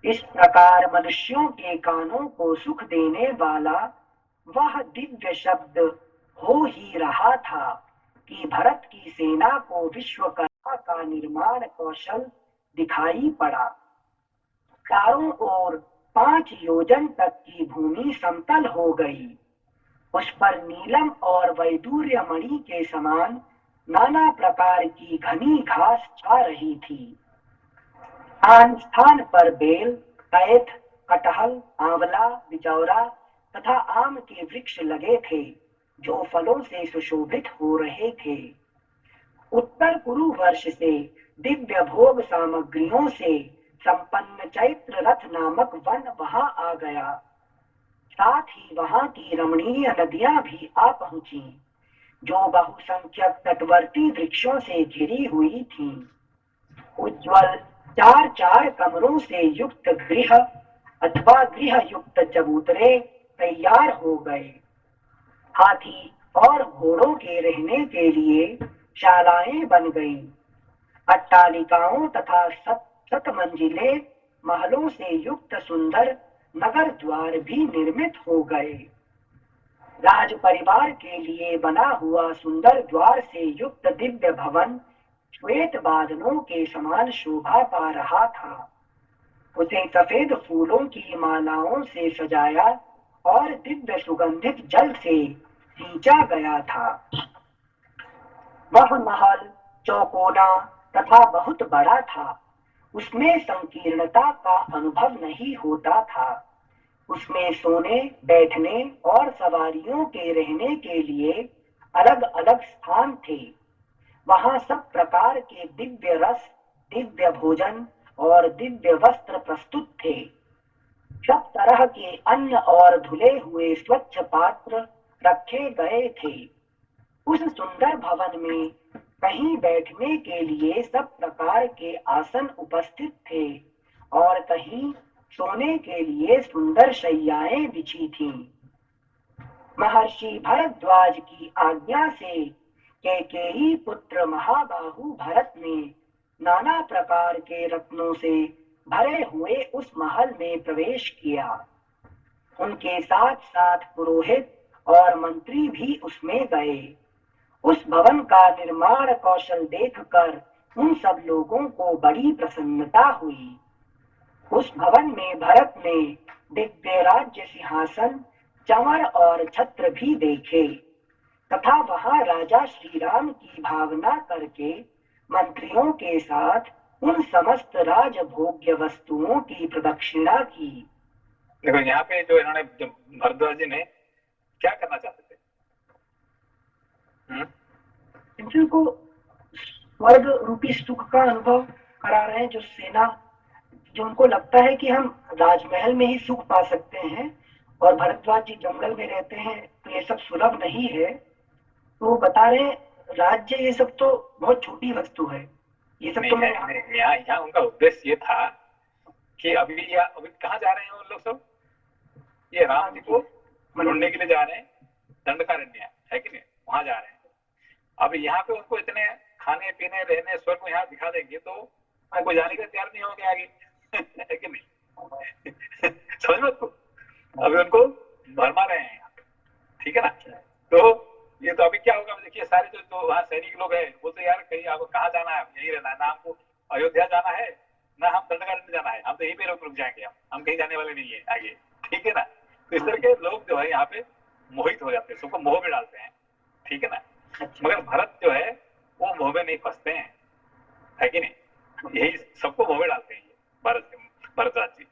इस प्रकार मनुष्यों के कानों को सुख देने वाला वह दिव्य शब्द हो ही रहा था कि भरत की सेना को विश्वकर्मा का निर्माण कौशल दिखाई पड़ा। चारों ओर 5 योजन तक की भूमि समतल हो गई। उस पर नीलम और वैदूर्य मणि के समान नाना प्रकार की घनी घास छा रही थी। स्थान स्थान पर बेल, कैथ, कटहल, आंवला, बिचौरा तथा आम के वृक्ष लगे थे, जो फलों से सुशोभित हो रहे थे। उत्तर कुरु वर्ष से दिव्य भोग सामग्रियों से संपन्न चैत्र रथ नामक वन वहां आ गया। साथ ही वहां की रमणीय नदियां भी आ पहुंची, जो बहुसंख्यक तटवर्ती वृक्षों से घिरी हुई थीं। उज्ज्वल 4 कमरों से युक्त गृह अथवा गृह युक्त चबूतरे तैयार हो गए। हाथी और घोड़ों के रहने के लिए शालाएं बन गईं। अट्टालिकाओं तथा 7 मंजिले महलों से युक्त सुंदर नगर द्वार भी निर्मित हो गए। राज परिवार के लिए बना हुआ सुंदर द्वार से युक्त दिव्य भवन श्वेत बादलों के समान शोभा पा रहा था। उसे सफेद फूलों की मालाओं से सजाया और दिव्य सुगंधित जल से सींचा गया था। वह महल चौकोना तथा बहुत बड़ा था। उसमें संकीर्णता का अनुभव नहीं होता था। उसमें सोने, बैठने और सवारियों के रहने के लिए अलग अलग स्थान थे। वहां सब प्रकार के दिव्य रस, दिव्य भोजन और दिव्य वस्त्र प्रस्तुत थे। सब तरह के अन्न और धुले हुए स्वच्छ पात्र रखे गए थे। उस सुंदर भवन में कहीं बैठने के लिए सब प्रकार के आसन उपस्थित थे और कहीं सोने के लिए सुंदर शैयाएं बिछी थीं। महर्षि भरद्वाज की आज्ञा से कैकेयी पुत्र महाबाहु भरत ने नाना प्रकार के रत्नों से भरे हुए उस महल में प्रवेश किया। उनके साथ साथ पुरोहित और मंत्री भी उसमें गए। उस भवन का निर्माण कौशल देखकर उन सब लोगों को बड़ी प्रसन्नता हुई। उस भवन में भरत ने दिव्य राज्य सिंहासन, चमर और छत्र भी देखे तथा वहां राजा श्री राम की भावना करके मंत्रियों के साथ उन समस्त राजभोग्य वस्तुओं की प्रदक्षिणा की। देखो यहाँ पे जो इन्होंने भरद्वाज जी ने क्या करना चाहते थे? इनको स्वर्ग रूपी सुख का अनुभव करा रहे हैं। जो सेना, जो उनको लगता है कि हम राजमहल में ही सुख पा सकते हैं और भरद्वाज जी जंगल में रहते हैं तो ये सब सुलभ नहीं है, तो वो बता रहे हैं राज्य ये सब तो बहुत छोटी वस्तु है। ये सब तो यहाँ उनका उद्देश्य ये था कि अभी कहाँ जा रहे हैं उन लोग सब? ये राम जी को ढूंढने के लिए जा रहे हैं, दंडकारण्य है कि नहीं, वहां जा रहे हैं। अब यहाँ पे उनको इतने खाने पीने रहने स्वर्ग को यहाँ दिखा देंगे तो उनको जाने का तैयार नहीं होंगे आगे है कि नहीं समझ में आपको? अभी उनको भरमा रहे हैं यहाँ पे, ठीक है ना। तो ये तो अभी क्या होगा, देखिए सारे जो वहाँ सैनिक लोग हैं वो तो यार कहीं आपको कहाँ जाना है, यही रहना है ना, हमको अयोध्या जाना है ना, हम दंडकारण्य जाना है, हम तो यहीं पे रुक जाएंगे, हम कहीं जाने वाले नहीं है आगे, ठीक है ना। तो इस तरह के लोग जो है यहाँ पे मोहित हो जाते हैं, सबको मोह में डालते हैं, ठीक है ना। मगर भरत जो है वो मोह में नहीं फंसते हैं, है कि नहीं। यही सबको मोह में डालते हैं ये भरतराज जी,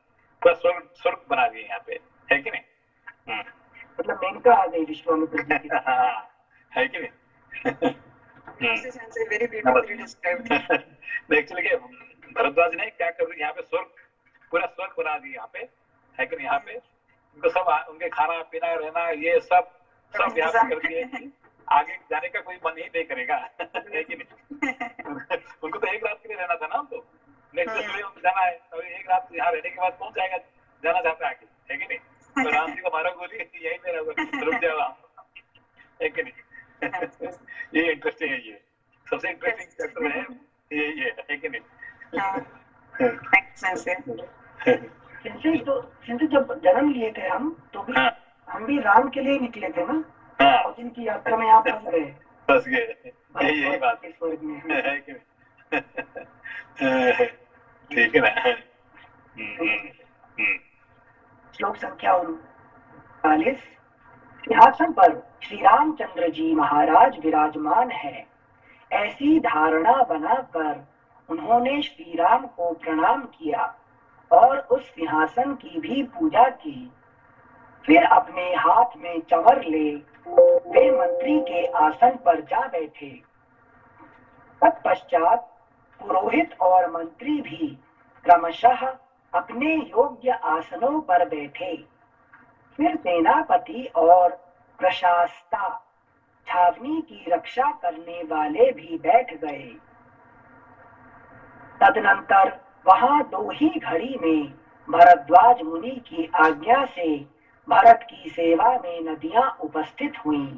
पूरा स्वर्ग बना दिए यहाँ पे, है कि नहीं। मतलब मेनका आ गई विश्वामित्र जी की। है कि नहीं। एक्चुअली भरद्वाज ने क्या कर दिया यहाँ पे, पूरा स्वर्ग बना दिया यहाँ पे, है कि नहीं। यहाँ पे उनको सब उनके खाना पीना रहना ये सब यहाँ पे कर दिए, आगे जाने का कोई मन ही नहीं करेगा है कि नहीं। उनको तो एक रात के लिए रहना था ना, उनको नेक्स्ट डे उनको जाना है, तो एक रात यहाँ रहने के बाद कौन जाएगा, जाना चाहता है आगे, है कि नहीं। तो राम जी को मारो गोली, यही मेरा रुक जाएगा, है कि नहीं। ये इंटरेस्टिंग है, ये सबसे इंटरेस्टिंग चैप्टर है ये है कि नहीं। सिंधु जब जन्म लिए थे हम तो भी हम भी राम के लिए निकले थे ना, और जिनकी यात्रा में आप फंस गए, यही बात स्वर्ग में है कि नहीं। ठीक है ना। श्लोक संख्या 39। सिंहासन पर श्री रामचंद्र जी महाराज विराजमान है, ऐसी धारणा बनाकर उन्होंने श्री राम को प्रणाम किया और उस सिंहासन की भी पूजा की। फिर अपने हाथ में चंवर ले वे मंत्री के आसन पर जा बैठे। तत्पश्चात पुरोहित और मंत्री भी क्रमशः अपने योग्य आसनों पर बैठे। फिर सेनापति और प्रशासता, छावनी की रक्षा करने वाले भी बैठ गए। तदनंतर वहां 2 ही घड़ी में भरद्वाज मुनि की आज्ञा से भरत की सेवा में नदियां उपस्थित हुईं,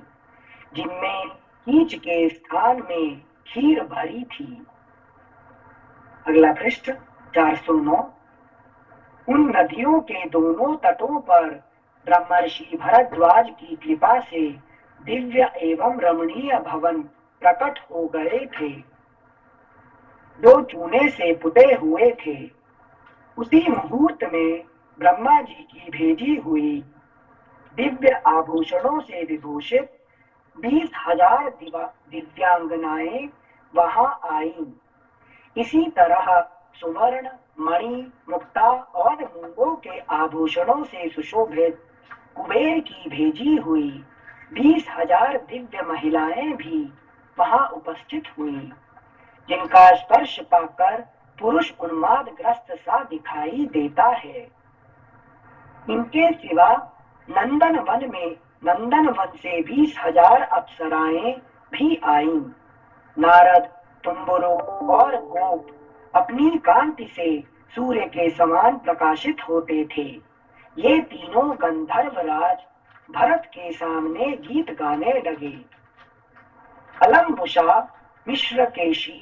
जिनमें कीच के स्थान में खीर भरी थी। अगला पृष्ठ 409। उन नदियों के दोनों तटों पर ब्रह्मर्षि भरद्वाज की कृपा से दिव्य एवं रमणीय भवन प्रकट हो गए थे, जो चूने से पुते हुए थे। उसी मुहूर्त में ब्रह्मा जी की भेजी हुई दिव्य आभूषणों से विभूषित 20,000 दिव्यांगनाएं वहां आईं। इसी तरह सुवर्ण, मणि, मुक्ता और मूंगों के आभूषणों से सुशोभित कुबेर की भेजी हुई 20,000 दिव्य महिलाएं भी वहां उपस्थित हुई, जिनका स्पर्श पाकर पुरुष उन्मादग्रस्त सा दिखाई देता है। इनके सिवा नंदन वन से 20,000 अप्सराएं भी आईं। नारद, तुम्बुरु और गोप अपनी कांति से सूर्य के समान प्रकाशित होते थे। ये तीनों गंधर्वराज भरत के सामने गीत गाने लगे। अलम्बुषा, मिश्रकेशी,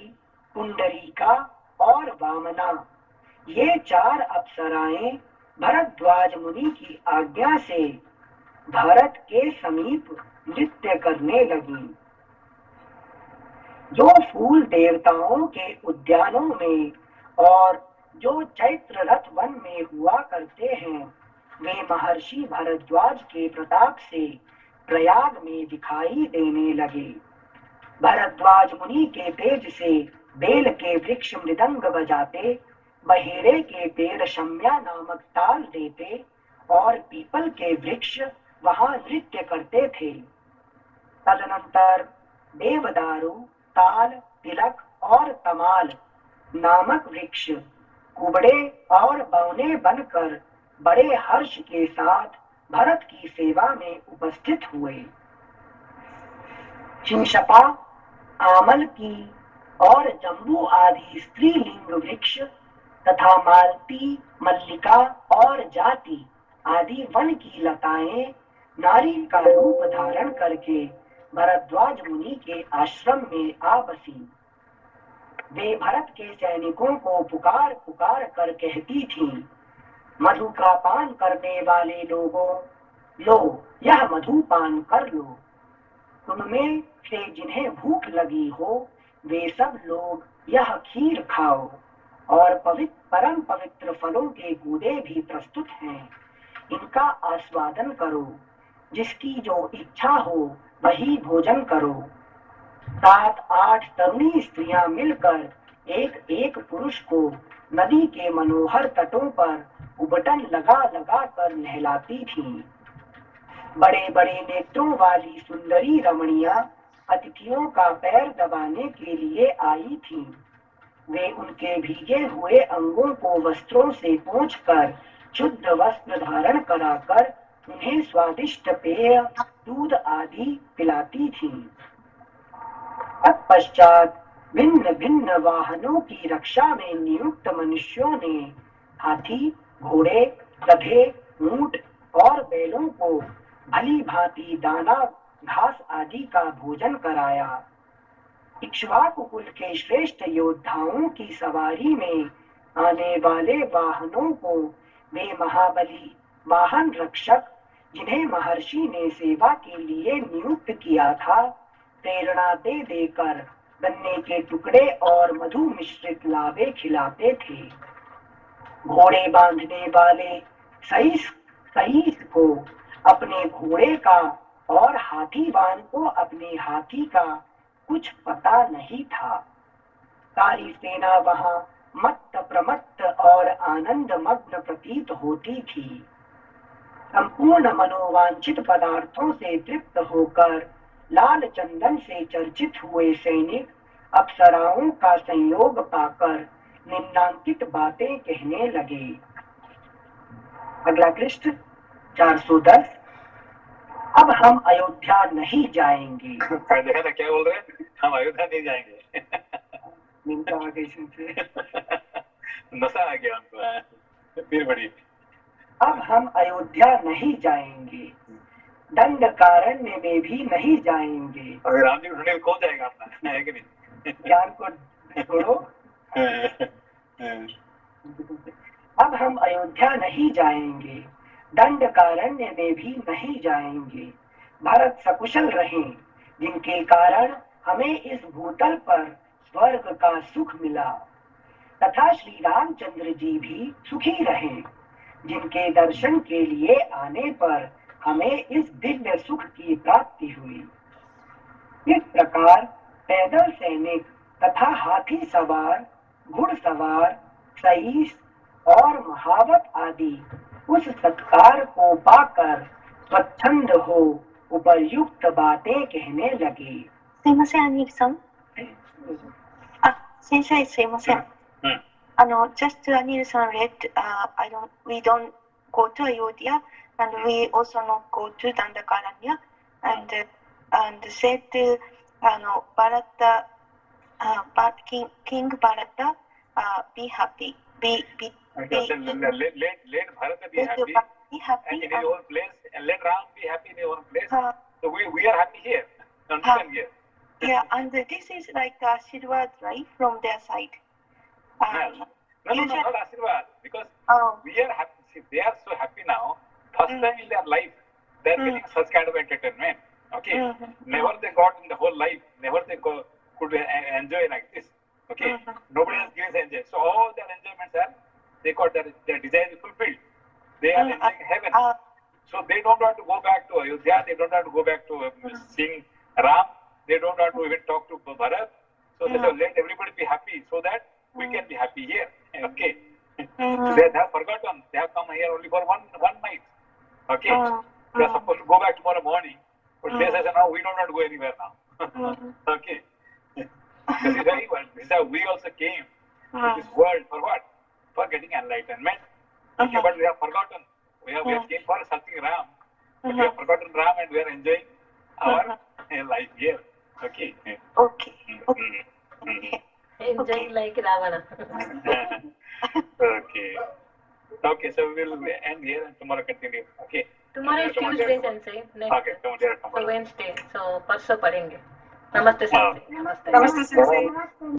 पुंडरीका और वामना, ये 4 अप्सराएं भरद्वाज मुनि की आज्ञा से भरत के समीप नृत्य करने लगी। जो फूल देवताओं के उद्यानों में और जो चैत्र रथ वन में हुआ करते हैं, वे महर्षि भरद्वाज के प्रताप से प्रयाग में दिखाई देने लगे। भरद्वाज मुनि के तेज से बेल के वृक्ष मृदंग बजाते, बहेड़े के पेड़ शम्या नामक ताल देते और पीपल के वृक्ष वहां नृत्य करते थे। तदनंतर देवदारू, ताल, तिलक और तमाल नामक वृक्ष कुबड़े और बौने बनकर बड़े हर्ष के साथ भरत की सेवा में उपस्थित हुए। शिंशपा, आमल की और जम्बू आदि स्त्रीलिंग वृक्ष तथा मालती, मल्लिका और जाति आदि वन की लताएं नारी का रूप धारण करके भरद्वाज मुनि के आश्रम में आ बसी। वे भरत के सैनिकों को पुकार पुकार कर कहती थीं, मधु का पान करने वाले लोगों, लो यह मधु पान कर लो। तुममें से जिन्हें भूख लगी हो वे सब लोग यह खीर खाओ, और परम पवित्र फलों के गूदे भी प्रस्तुत हैं, इनका आस्वादन करो। जिसकी जो इच्छा हो वही भोजन करो। 7-8 तरुणी स्त्रियां मिलकर एक एक पुरुष को नदी के मनोहर तटों पर उबटन लगा लगा कर नहलाती थीं। बड़े बड़े नेत्रों वाली सुंदरी रमणियां अतिथियों का पैर दबाने के लिए आई थीं। वे उनके भीगे हुए अंगों को वस्त्रों से पोंछकर शुद्ध वस्त्र धारण कराकर उन्हें स्वादिष्ट पेय, दूध आदि पिलाती थीं। तत्पश्चात भिन्न भिन्न वाहनों की रक्षा में नियुक्त मनुष्यों ने हाथी, घोड़े, गधे, ऊंट और बैलों को भली भांति दाना, घास आदि का भोजन कराया। इक्ष्वाकु कुल के श्रेष्ठ योद्धाओं की सवारी में आने वाले वाहनों को वे महाबली वाहन रक्षक, जिन्हें महर्षि ने सेवा के लिए नियुक्त किया था, प्रेरणा दे देकर गन्ने के टुकड़े और मधु मिश्रित लावे खिलाते थे। घोड़े बांधने वाले सईस को अपने घोड़े का और हाथीवान को अपने हाथी का कुछ पता नहीं था। सारी सेना वहां मत्त प्रमत्त और आनंद मग्न प्रतीत होती थी। संपूर्ण मनोवांछित पदार्थों से तृप्त होकर लाल चंदन से चर्चित हुए सैनिक अप्सराओं का संयोग पाकर निम्नांकित बातें कहने लगे। अगला पृष्ठ 410। अब हम अयोध्या नहीं जाएंगे। देखा था क्या बोल रहे हैं, हम अयोध्या नहीं जाएंगे। नशा आ गया उनको, फिर बड़ी। अब हम अयोध्या नहीं जाएंगे, दंडकारण्य में भी नहीं जाएंगे। अगर राम जी को ढूंढे कौन जाएगा अपना, है कि नहीं? ज्ञान को छोड़ो। अब हम अयोध्या नहीं जाएंगे, दंडकारण्य में भी नहीं जाएंगे। भरत सकुशल रहें, जिनके कारण हमें इस भूतल पर स्वर्ग का सुख मिला, तथा श्री रामचंद्र जी भी सुखी रहें, जिनके दर्शन के लिए आने पर हमें इस दिव्य सुख की प्राप्ति हुई। इस प्रकार पैदल सैनिक तथा हाथी सवार, घुड़सवार, सईस और महावत आदि उस सत्कार को पाकर स्वच्छंद हो उपर्युक्त बातें कहने लगे। すいません、兄さん。先生、すいません。just Anil san read, we don't go to Ayodhya and we also not go to Dandakaranya and said, Bharata, King Bharata, be happy, be let Bharata be happy, and in his own place, and let Ram be happy in his own place. So we are happy here, here. Yeah, and this is like Ashirwad, right, from their side. No, not Ashirwad, because we are happy. See, they are so happy now. First time in their life, they are getting such kind of entertainment. Okay, never they got in the whole life. Never they could enjoy like this. Okay, nobody else gives enjoy. So all their enjoyments are, they got their desire is fulfilled. They are enjoying heaven. So they don't want to go back to Ayodhya. They don't want to go back to seeing Ram. They don't want to even talk to Bharat. So they say, let everybody be happy so that we can be happy here. Okay. So they have forgotten. They have come here only for one night. Okay. They are supposed to go back tomorrow morning. But they say, no, we don't want to go anywhere now. Okay. This is how we also came to this world for what? For getting enlightenment. Okay, but we have forgotten. We have came for searching Ram. But we have forgotten Ram and we are enjoying our life here. Okay. Okay. Enjoying like Ravana. Okay, so we will end here and tomorrow continue. Okay. Tomorrow is Tuesday, Sensei. Next. Okay, tomorrow. So Wednesday. So परसों पढ़ेंगे. नमस्ते Sensei. नमस्ते sir.